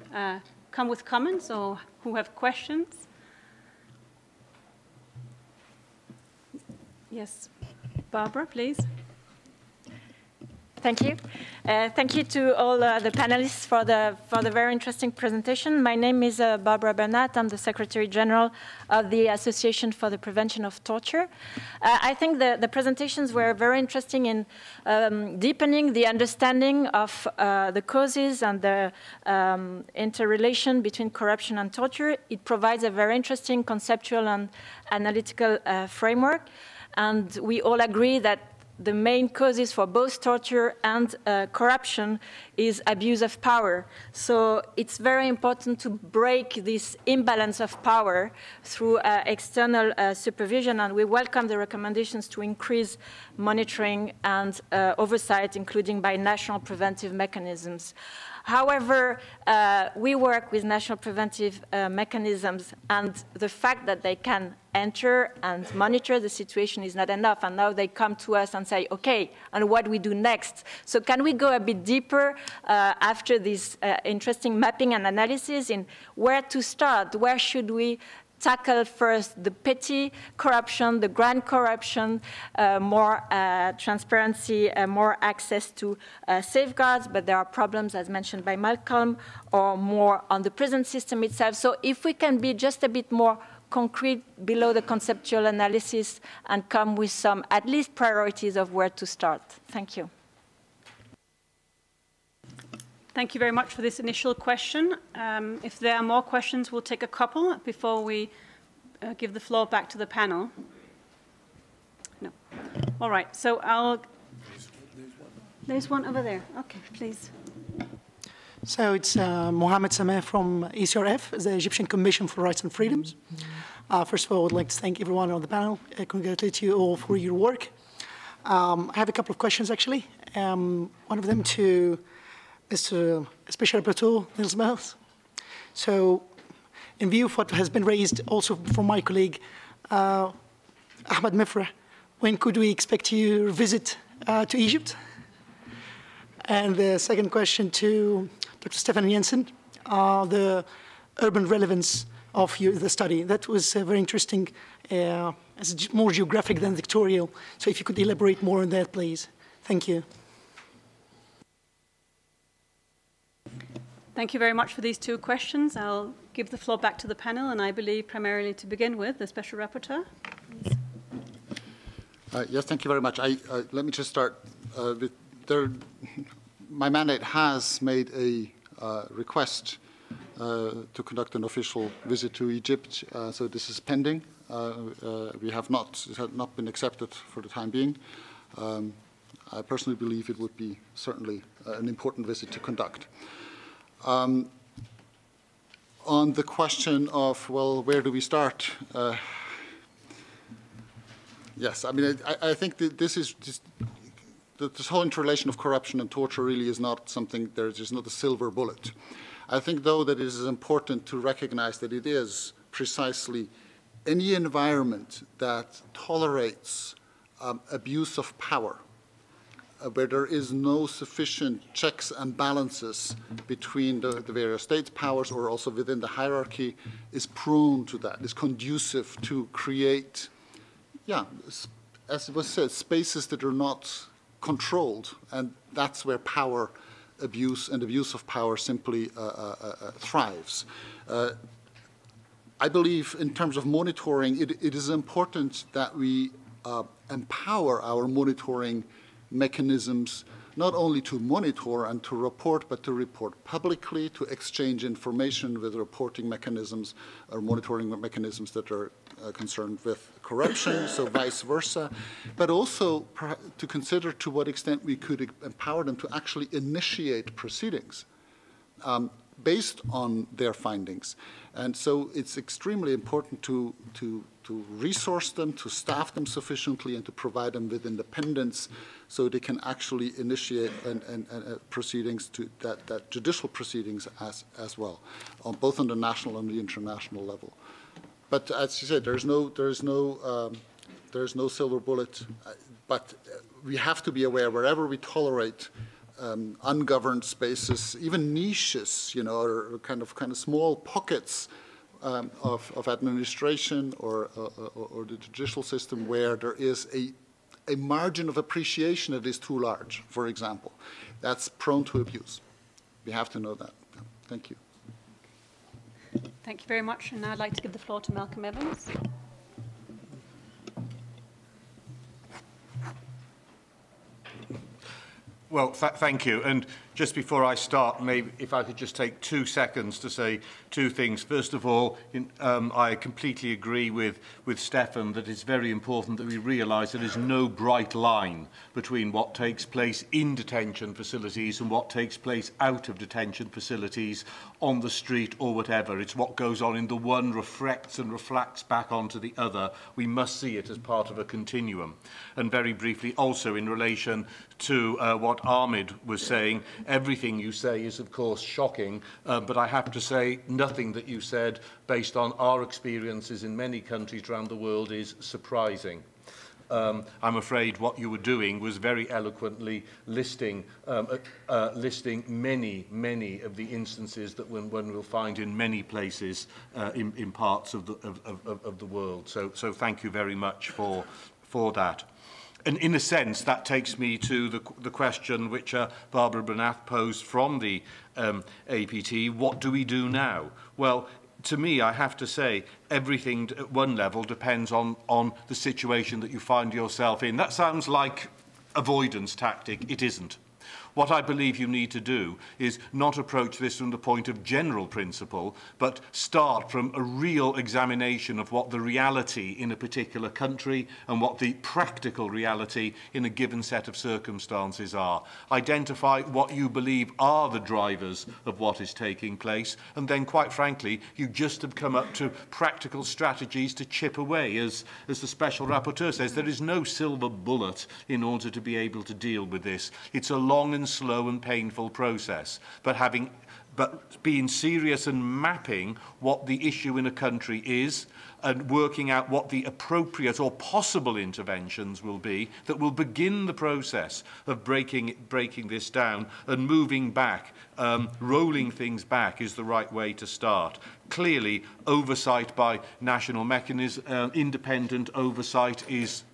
come with comments or who have questions. Yes, Barbara, please.
Thank you. Thank you to all the panelists for the very interesting presentation. My name is Barbara Burnett. I'm the Secretary General of the Association for the Prevention of Torture. I think the presentations were very interesting in deepening the understanding of the causes and the interrelation between corruption and torture. It provides a very interesting conceptual and analytical framework. And we all agree that the main causes for both torture and corruption is abuse of power. So it's very important to break this imbalance of power through external supervision, and we welcome the recommendations to increase monitoring and oversight, including by national preventive mechanisms. However, we work with national preventive mechanisms, and the fact that they can enter and monitor the situation is not enough. And now they come to us and say, okay, and what do we do next? So can we go a bit deeper after this interesting mapping and analysis in where to start? Where should we tackle first the petty corruption, the grand corruption, more transparency, more access to safeguards, but there are problems, as mentioned by Malcolm, or more on the prison system itself. So if we can be just a bit more concrete below the conceptual analysis and come with some, at least, priorities of where to start. Thank you.
Thank you very much for this initial question. If there are more questions, we'll take a couple before we give the floor back to the panel. No. All right, so there's one over there. Okay, please.
So it's Mohammed Sameh from ECRF, the Egyptian Commission for Rights and Freedoms. First of all, I would like to thank everyone on the panel. Congratulate you all for your work. I have a couple of questions, actually. One of them to Mr. Special Rapporteur, Nils Melz. So, in view of what has been raised also from my colleague, Ahmed Mifrah, when could we expect your visit to Egypt? And the second question to Dr. Stefan Jensen, the urban relevance of the study. That was very interesting, as more geographic than vectorial. So if you could elaborate more on that, please. Thank you.
Thank you very much for these 2 questions. I'll give the floor back to the panel, and I believe primarily to begin with, the Special Rapporteur.
Yes, thank you very much. Let me just start with my mandate has made a request to conduct an official visit to Egypt, so this is pending. It has not been accepted for the time being. I personally believe it would be certainly an important visit to conduct. On the question of, well, where do we start? Yes, I mean, I think that this is just, this whole interrelation of corruption and torture really is not something, there's just not a silver bullet. I think, though, that it is important to recognize that it is precisely any environment that tolerates abuse of power, where there is no sufficient checks and balances between the various state powers or also within the hierarchy, is prone to that, is conducive to create, yeah, as it was said, spaces that are not controlled, and that's where power abuse and abuse of power simply thrives. I believe in terms of monitoring, it is important that we empower our monitoring mechanisms not only to monitor and to report, but to report publicly, to exchange information with reporting mechanisms or monitoring mechanisms that are concerned with corruption corruption, so vice versa, but also to consider to what extent we could empower them to actually initiate proceedings based on their findings. And so it's extremely important to resource them, to staff them sufficiently, and to provide them with independence so they can actually initiate proceedings, that judicial proceedings as well, both on the national and the international level. But as you said, there's no silver bullet. But we have to be aware wherever we tolerate ungoverned spaces, even niches, you know, or kind of small pockets of administration or the judicial system where there is a margin of appreciation that is too large, for example, that's prone to abuse. We have to know that. Thank you.
Thank you very much. And now I'd like to give the floor to Malcolm Evans.
Well, thank you. And just before I start, maybe if I could just take 2 seconds to say 2 things. First of all, I completely agree with Stefan that it's very important that we realise there is no bright line between what takes place in detention facilities and what takes place out of detention facilities on the street or whatever. It's what goes on in the one reflects and reflects back onto the other. We must see it as part of a continuum. And very briefly, also in relation to what Ahmed was saying, everything you say is, of course, shocking, but I have to say nothing that you said, based on our experiences in many countries around the world, is surprising. I'm afraid what you were doing was very eloquently listing many of the instances that one will find in many places in parts of the world. So thank you very much for that. And in a sense, that takes me to the question which Barbara Burnett posed from the APT: what do we do now? Well, to me, I have to say, everything at one level depends on the situation that you find yourself in. That sounds like avoidance tactic. It isn't. What I believe you need to do is not approach this from the point of general principle, but start from a real examination of what the reality in a particular country and what the practical reality in a given set of circumstances are. Identify what you believe are the drivers of what is taking place, and then, quite frankly, you just have come up to practical strategies to chip away. As the Special Rapporteur says, there is no silver bullet in order to be able to deal with this. It's a long and slow and painful process, but being serious and mapping what the issue in a country is and working out what the appropriate or possible interventions will be that will begin the process of breaking this down and moving back, rolling things back is the right way to start. Clearly, oversight by national mechanisms, independent oversight is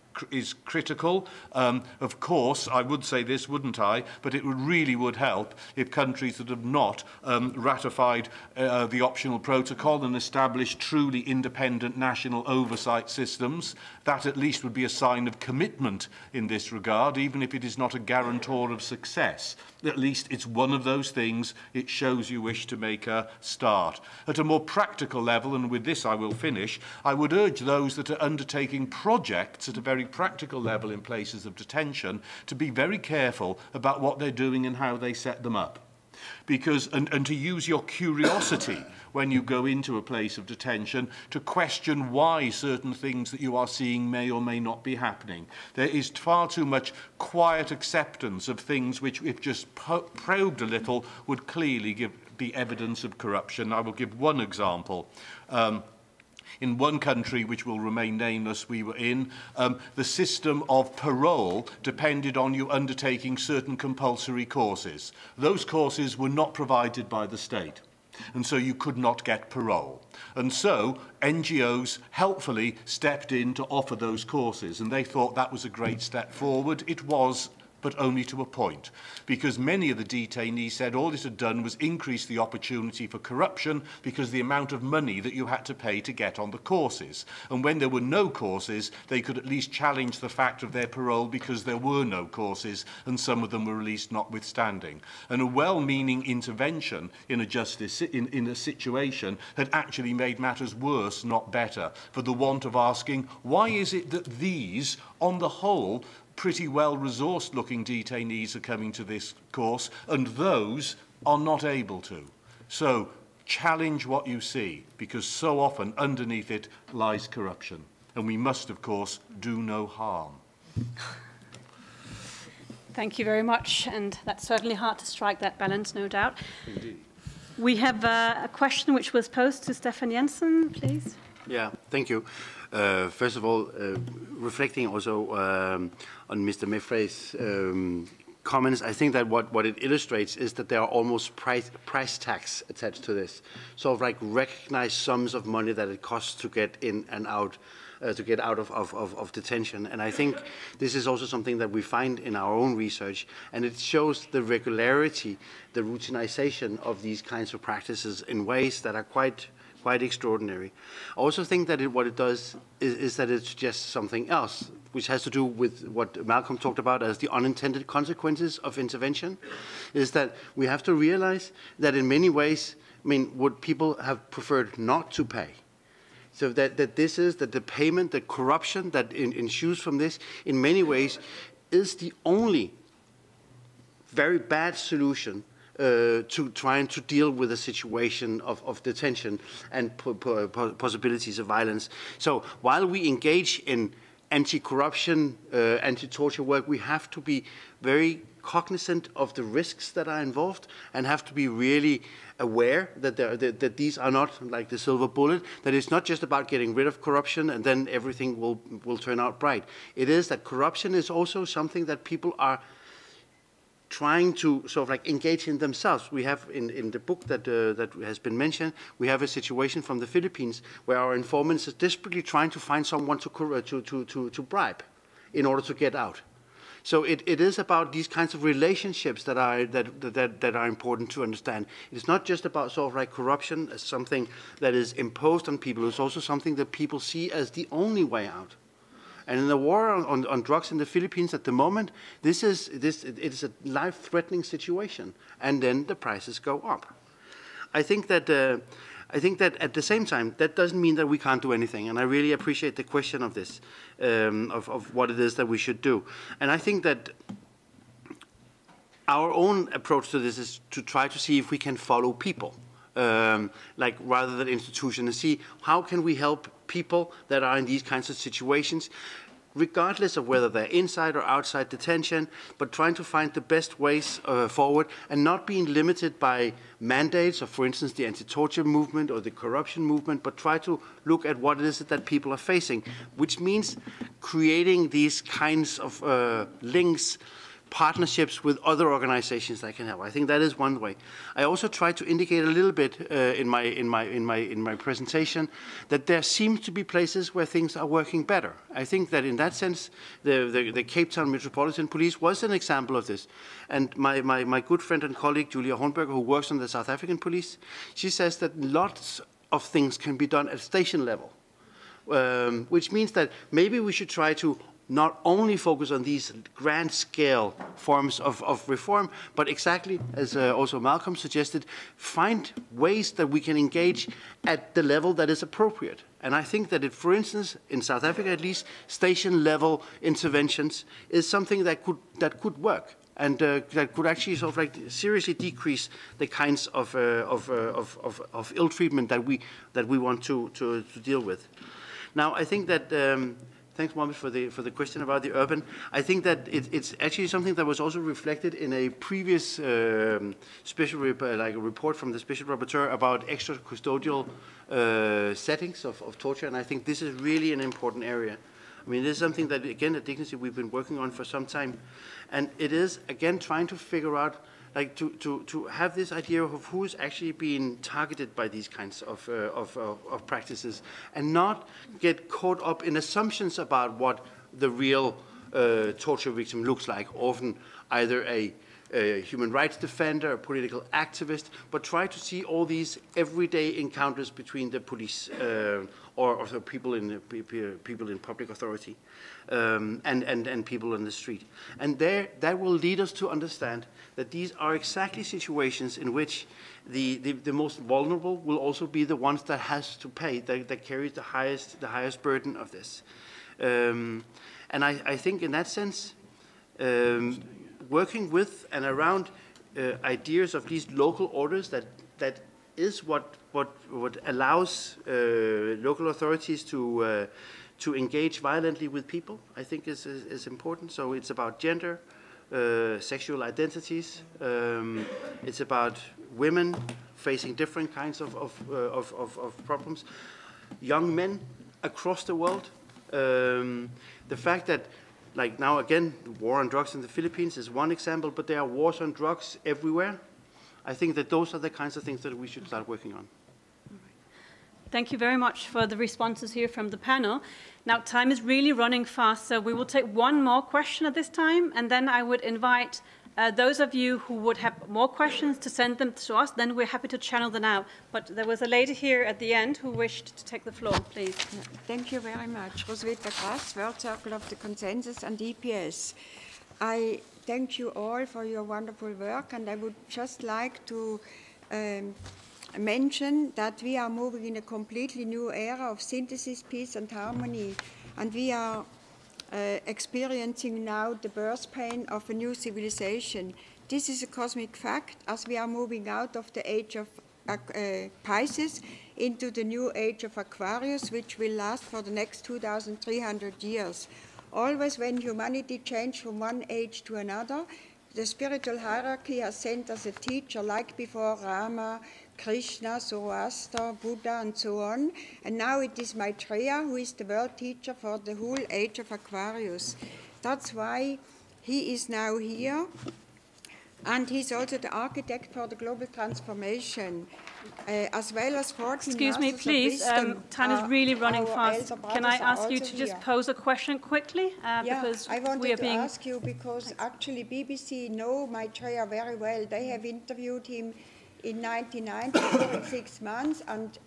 critical. Of course, I would say this, wouldn't I? But it really would help if countries that have not ratified the optional protocol and established truly independent national oversight systems. That at least would be a sign of commitment in this regard, even if it is not a guarantor of success. At least it's one of those things. It shows you wish to make a start. At a more practical level, and with this I will finish, I would urge those that are undertaking projects at a very practical level in places of detention to be very careful about what they're doing and how they set them up. Because, and to use your curiosity when you go into a place of detention to question why certain things that you are seeing may or may not be happening. There is far too much quiet acceptance of things which, if just probed a little, would clearly be evidence of corruption. I will give one example. In one country, which will remain nameless, we were in, the system of parole depended on you undertaking certain compulsory courses. Those courses were not provided by the state, and so you could not get parole. And so NGOs helpfully stepped in to offer those courses, and they thought that was a great step forward. It was but only to a point, because many of the detainees said all it had done was increase the opportunity for corruption because the amount of money that you had to pay to get on the courses. And when there were no courses, they could at least challenge the fact of their parole because there were no courses, and some of them were released notwithstanding. And a well-meaning intervention in a situation had actually made matters worse, not better, for the want of asking, why is it that these, on the whole, pretty well-resourced looking detainees are coming to this course and those are not able to? So challenge what you see, because so often underneath it lies corruption. And we must, of course, do no harm.
Thank you very much. And that's certainly hard to strike that balance, no doubt.
Indeed.
We have a question which was posed to Stefan Jensen, please.
Yeah, thank you. First of all, reflecting also on Mr. Meffrey's comments, I think that what it illustrates is that there are almost price tags attached to this. Sort of like recognized sums of money that it costs to get in and out, to get out of detention. And I think this is also something that we find in our own research, and it shows the regularity, the routinization of these kinds of practices in ways that are quite extraordinary. I also think that what it does is that it suggests something else, which has to do with what Malcolm talked about as the unintended consequences of intervention, is that we have to realize that in many ways, I mean, would people have preferred not to pay? So that the payment, the corruption that ensues from this, in many ways, is the only very bad solution to trying to deal with a situation of detention and possibilities of violence. So while we engage in anti-corruption, anti-torture work, we have to be very cognizant of the risks that are involved and have to be really aware that that these are not like the silver bullet, that it's not just about getting rid of corruption and then everything will turn out bright. It is that corruption is also something that people are trying to sort of like engage in themselves. We have in the book that has been mentioned, we have a situation from the Philippines where our informants are desperately trying to find someone to bribe in order to get out. So it is about these kinds of relationships that are important to understand. It's not just about sort of like corruption as something that is imposed on people. It's also something that people see as the only way out. And in the war on drugs in the Philippines at the moment, it is a life-threatening situation, and then the prices go up. I think that at the same time, that doesn't mean that we can't do anything, and I really appreciate the question of this, of what it is that we should do. And I think that our own approach to this is to try to see if we can follow people, like rather than institutions, and see how can we help people that are in these kinds of situations, regardless of whether they're inside or outside detention, but trying to find the best ways forward and not being limited by mandates of, for instance, the anti-torture movement or the corruption movement, but try to look at what it is that people are facing, which means creating these kinds of links, partnerships with other organizations that can help. I think that is one way. I also try to indicate a little bit in my presentation that there seems to be places where things are working better. I think that in that sense, the Cape Town Metropolitan Police was an example of this. And my good friend and colleague Julia Hornberger, who works on the South African police, she says that lots of things can be done at station level, which means that maybe we should try to not only focus on these grand scale forms of reform, but exactly as also Malcolm suggested, find ways that we can engage at the level that is appropriate. And I think that for instance, in South Africa at least, station level interventions is something that could work. And that could actually sort of like seriously decrease the kinds of ill treatment that we want to deal with. Now, I think that thanks, Mohammed, for the question about the urban. I think that it's actually something that was also reflected in a previous report from the Special Rapporteur about extracustodial settings of torture, and I think this is really an important area. I mean, this is something that, again, at Dignity we've been working on for some time, and it is, again, trying to figure out, like, to have this idea of who is actually being targeted by these kinds of practices, and not get caught up in assumptions about what the real torture victim looks like, often either a human rights defender, a political activist, but try to see all these everyday encounters between the police or the people in public authority and people on the street. And that will lead us to understand that these are exactly situations in which the most vulnerable will also be the ones that has to pay, that carry the highest burden of this. And I think in that sense, working with and around ideas of these local orders that is what allows local authorities to engage violently with people, I think is important. So it's about gender, sexual identities. It's about women facing different kinds of problems. Young men across the world. The fact that, like now again, the war on drugs in the Philippines is one example, but there are wars on drugs everywhere. I think that those are the kinds of things that we should start working on.
Thank you very much for the responses here from the panel. Now, time is really running fast, so we will take one more question at this time, and then I would invite those of you who would have more questions to send them to us. Then we're happy to channel them out. But there was a lady here at the end who wished to take the floor, please.
Thank you very much. Roswitha Grass, World Circle of the Consensus and EPS. I thank you all for your wonderful work, and I would just like to mention that we are moving in a completely new era of synthesis, peace and harmony, and we are experiencing now the birth pain of a new civilization. This is a cosmic fact, as we are moving out of the age of Pisces into the new age of Aquarius, which will last for the next 2,300 years. Always when humanity changed from one age to another, the spiritual hierarchy has sent us a teacher like before Rama, Krishna, Zoroaster, Buddha, and so on. And now it is Maitreya who is the world teacher for the whole age of Aquarius. That's why he is now here. And he's also the architect for the global transformation, as well as 14
Excuse me, please. Time is really running fast. Can I ask you to just pose a question quickly? Because
I wanted to ask you because actually BBC know Maitreya very well. They have interviewed him in 1990 for 6 months and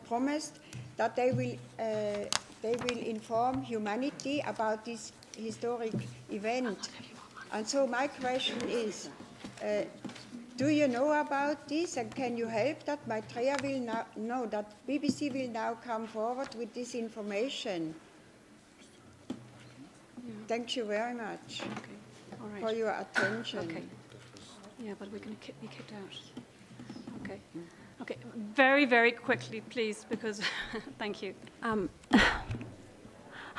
promised that they will inform humanity about this historic event. And so my question is, do you know about this, and can you help that Maitreya will now know that BBC will now come forward with this information? Yeah. Thank you very much for your attention.
Okay. Yeah, but we're going to be kicked out. Okay. Okay. Very, very quickly, please, because thank you.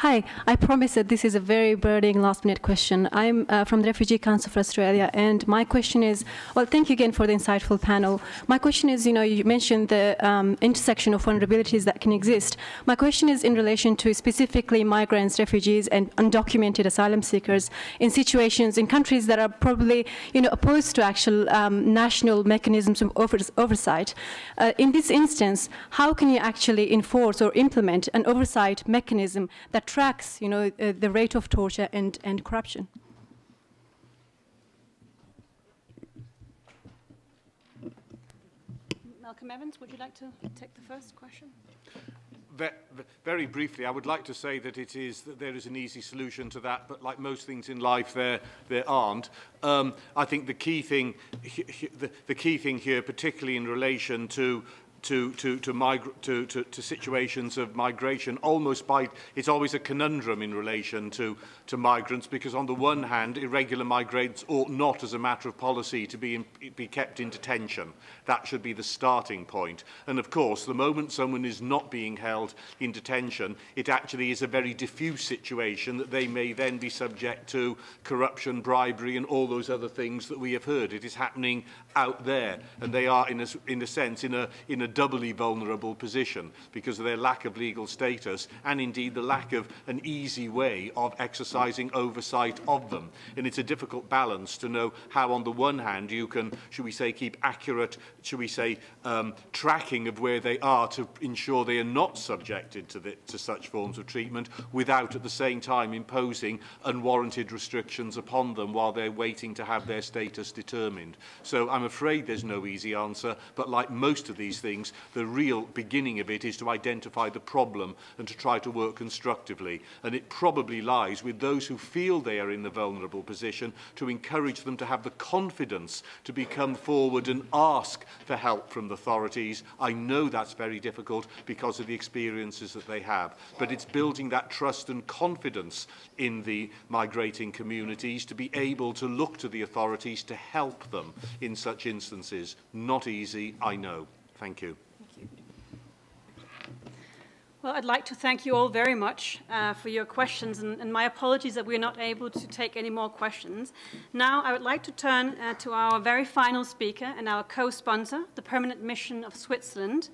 Hi, I promise that this is a very burning last-minute question. I'm from the Refugee Council for Australia, and my question is, well, thank you again for the insightful panel. My question is, you mentioned the intersection of vulnerabilities that can exist. My question is in relation to specifically migrants, refugees, and undocumented asylum seekers in situations in countries that are probably, opposed to actual national mechanisms of oversight. In this instance, how can you actually enforce or implement an oversight mechanism that tracks, the rate of torture and corruption?
Malcolm Evans, would you like to take the first question?
Very briefly, I would like to say that there is an easy solution to that, but like most things in life, there aren't. I think the key thing here, particularly in relation to situations of migration, it's always a conundrum in relation to migrants, because on the one hand, irregular migrants ought not, as a matter of policy, to be kept in detention. That should be the starting point. And of course, the moment someone is not being held in detention, it actually is a very diffuse situation that they may then be subject to corruption, bribery, and all those other things that we have heard. It is happening out there, and they are, in a sense, in a doubly vulnerable position because of their lack of legal status and indeed the lack of an easy way of exercising oversight of them. And it's a difficult balance to know how on the one hand you can, should we say, keep accurate, should we say, tracking of where they are to ensure they are not subjected to such forms of treatment without at the same time imposing unwarranted restrictions upon them while they're waiting to have their status determined. So I'm afraid there's no easy answer, but like most of these things, the real beginning of it is to identify the problem and to try to work constructively. And it probably lies with those who feel they are in the vulnerable position to encourage them to have the confidence to come forward and ask for help from the authorities. I know that's very difficult because of the experiences that they have, but it's building that trust and confidence in the migrating communities to be able to look to the authorities to help them in such instances. Not easy, I know. Thank you.
Well, I'd like to thank you all very much for your questions, and my apologies that we're not able to take any more questions. Now, I would like to turn to our very final speaker and our co-sponsor, the Permanent Mission of Switzerland.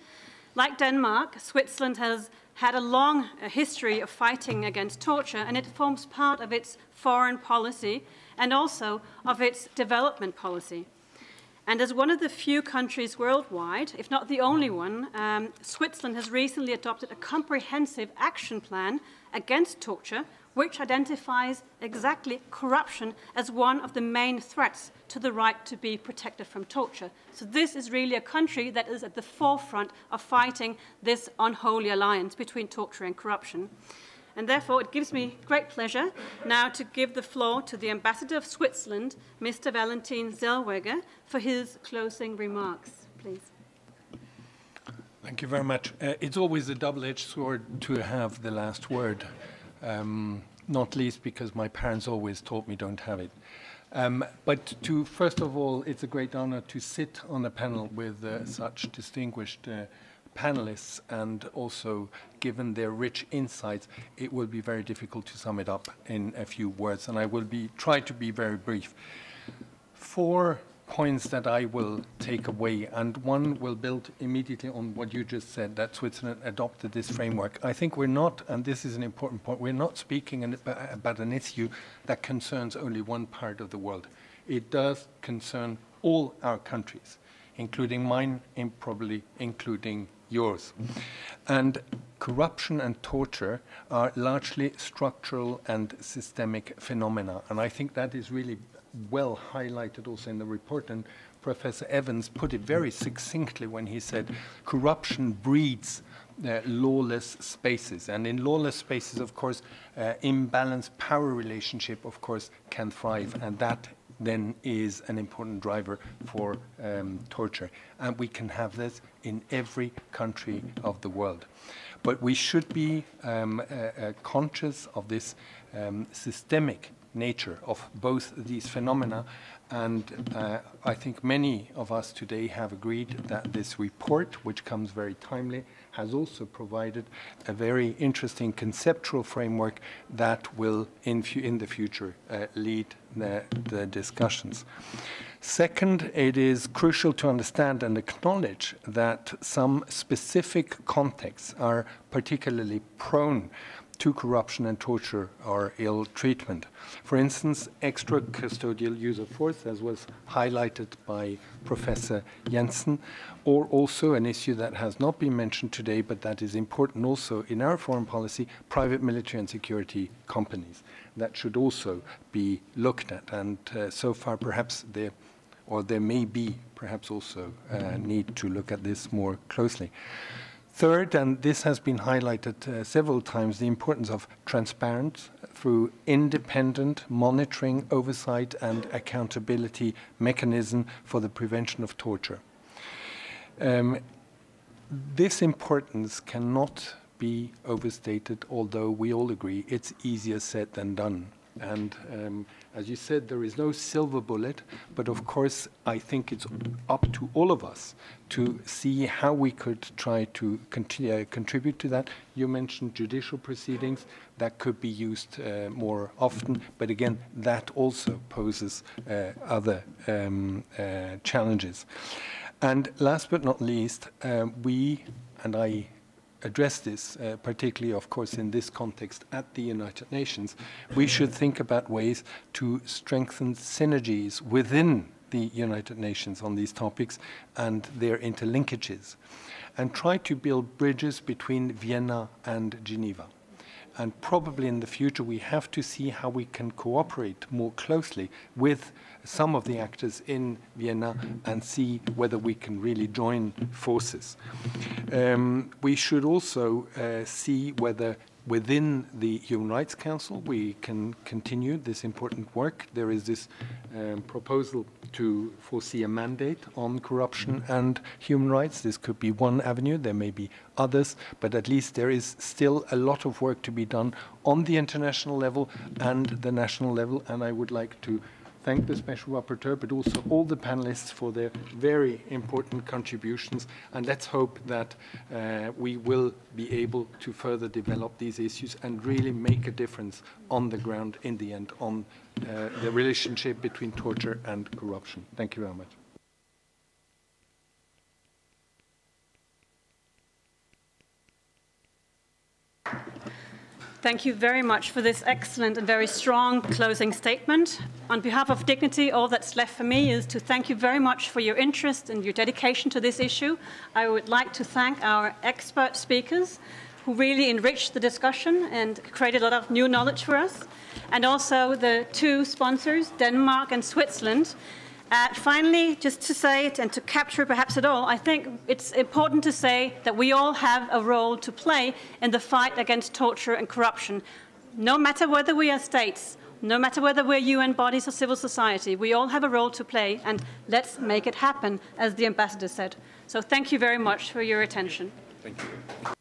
Like Denmark, Switzerland has had a long history of fighting against torture, and it forms part of its foreign policy and also of its development policy. And as one of the few countries worldwide, if not the only one, Switzerland has recently adopted a comprehensive action plan against torture, which identifies exactly corruption as one of the main threats to the right to be protected from torture. So this is really a country that is at the forefront of fighting this unholy alliance between torture and corruption. And therefore, it gives me great pleasure now to give the floor to the Ambassador of Switzerland, Mr. Valentin Zellweger, for his closing remarks. Please.
Thank you very much. It's always a double-edged sword to have the last word, not least because my parents always taught me don't have it. But first of all, it's a great honor to sit on a panel with such distinguished panelists, and also given their rich insights, it will be very difficult to sum it up in a few words, and I will try to be very brief. 4 points that I will take away, and one will build immediately on what you just said, that Switzerland adopted this framework. I think we're not, and this is an important point, we're not speaking about an issue that concerns only one part of the world. It does concern all our countries, including mine and probably including yours. And corruption and torture are largely structural and systemic phenomena. And I think that is really well highlighted also in the report. And Professor Evans put it very succinctly when he said corruption breeds lawless spaces. And in lawless spaces, of course, imbalanced power relationship, of course, can thrive. And that then is an important driver for torture. And we can have this in every country of the world. But we should be conscious of this systemic nature of both these phenomena. And I think many of us today have agreed that this report, which comes very timely, has also provided a very interesting conceptual framework that will, in the future, lead the discussions. Second, it is crucial to understand and acknowledge that some specific contexts are particularly prone to corruption and torture or ill treatment. For instance, extracustodial use of force, as was highlighted by Professor Jensen, or also an issue that has not been mentioned today, but that is important also in our foreign policy, private military and security companies. That should also be looked at, and so far perhaps there may be perhaps also need to look at this more closely. Third, and this has been highlighted several times, the importance of transparency through independent monitoring, oversight, and accountability mechanism for the prevention of torture. This importance cannot be overstated, although we all agree it's easier said than done. And as you said, there is no silver bullet, but of course, I think it's up to all of us to see how we could try to contribute to that. You mentioned judicial proceedings that could be used more often, but again, that also poses other challenges. And last but not least, we, and I address this, particularly, of course, in this context at the United Nations, we should think about ways to strengthen synergies within the United Nations on these topics and their interlinkages, and try to build bridges between Vienna and Geneva. And probably in the future, we have to see how we can cooperate more closely with some of the actors in Vienna and see whether we can really join forces. We should also see whether within the Human Rights Council we can continue this important work. There is this proposal to foresee a mandate on corruption and human rights. This could be one avenue. There may be others, but at least there is still a lot of work to be done on the international level and the national level, and I would like to thank the Special Rapporteur, but also all the panelists for their very important contributions. And let's hope that we will be able to further develop these issues and really make a difference on the ground in the end on the relationship between torture and corruption. Thank you very much.
Thank you very much for this excellent and very strong closing statement. On behalf of Dignity, all that's left for me is to thank you very much for your interest and your dedication to this issue. I would like to thank our expert speakers who really enriched the discussion and created a lot of new knowledge for us, and also the two sponsors, Denmark and Switzerland. Finally, just to say it and to capture perhaps it all, I think it's important to say that we all have a role to play in the fight against torture and corruption. No matter whether we are states, no matter whether we're UN bodies or civil society, we all have a role to play, and let's make it happen, as the ambassador said. So thank you very much for your attention.
Thank you.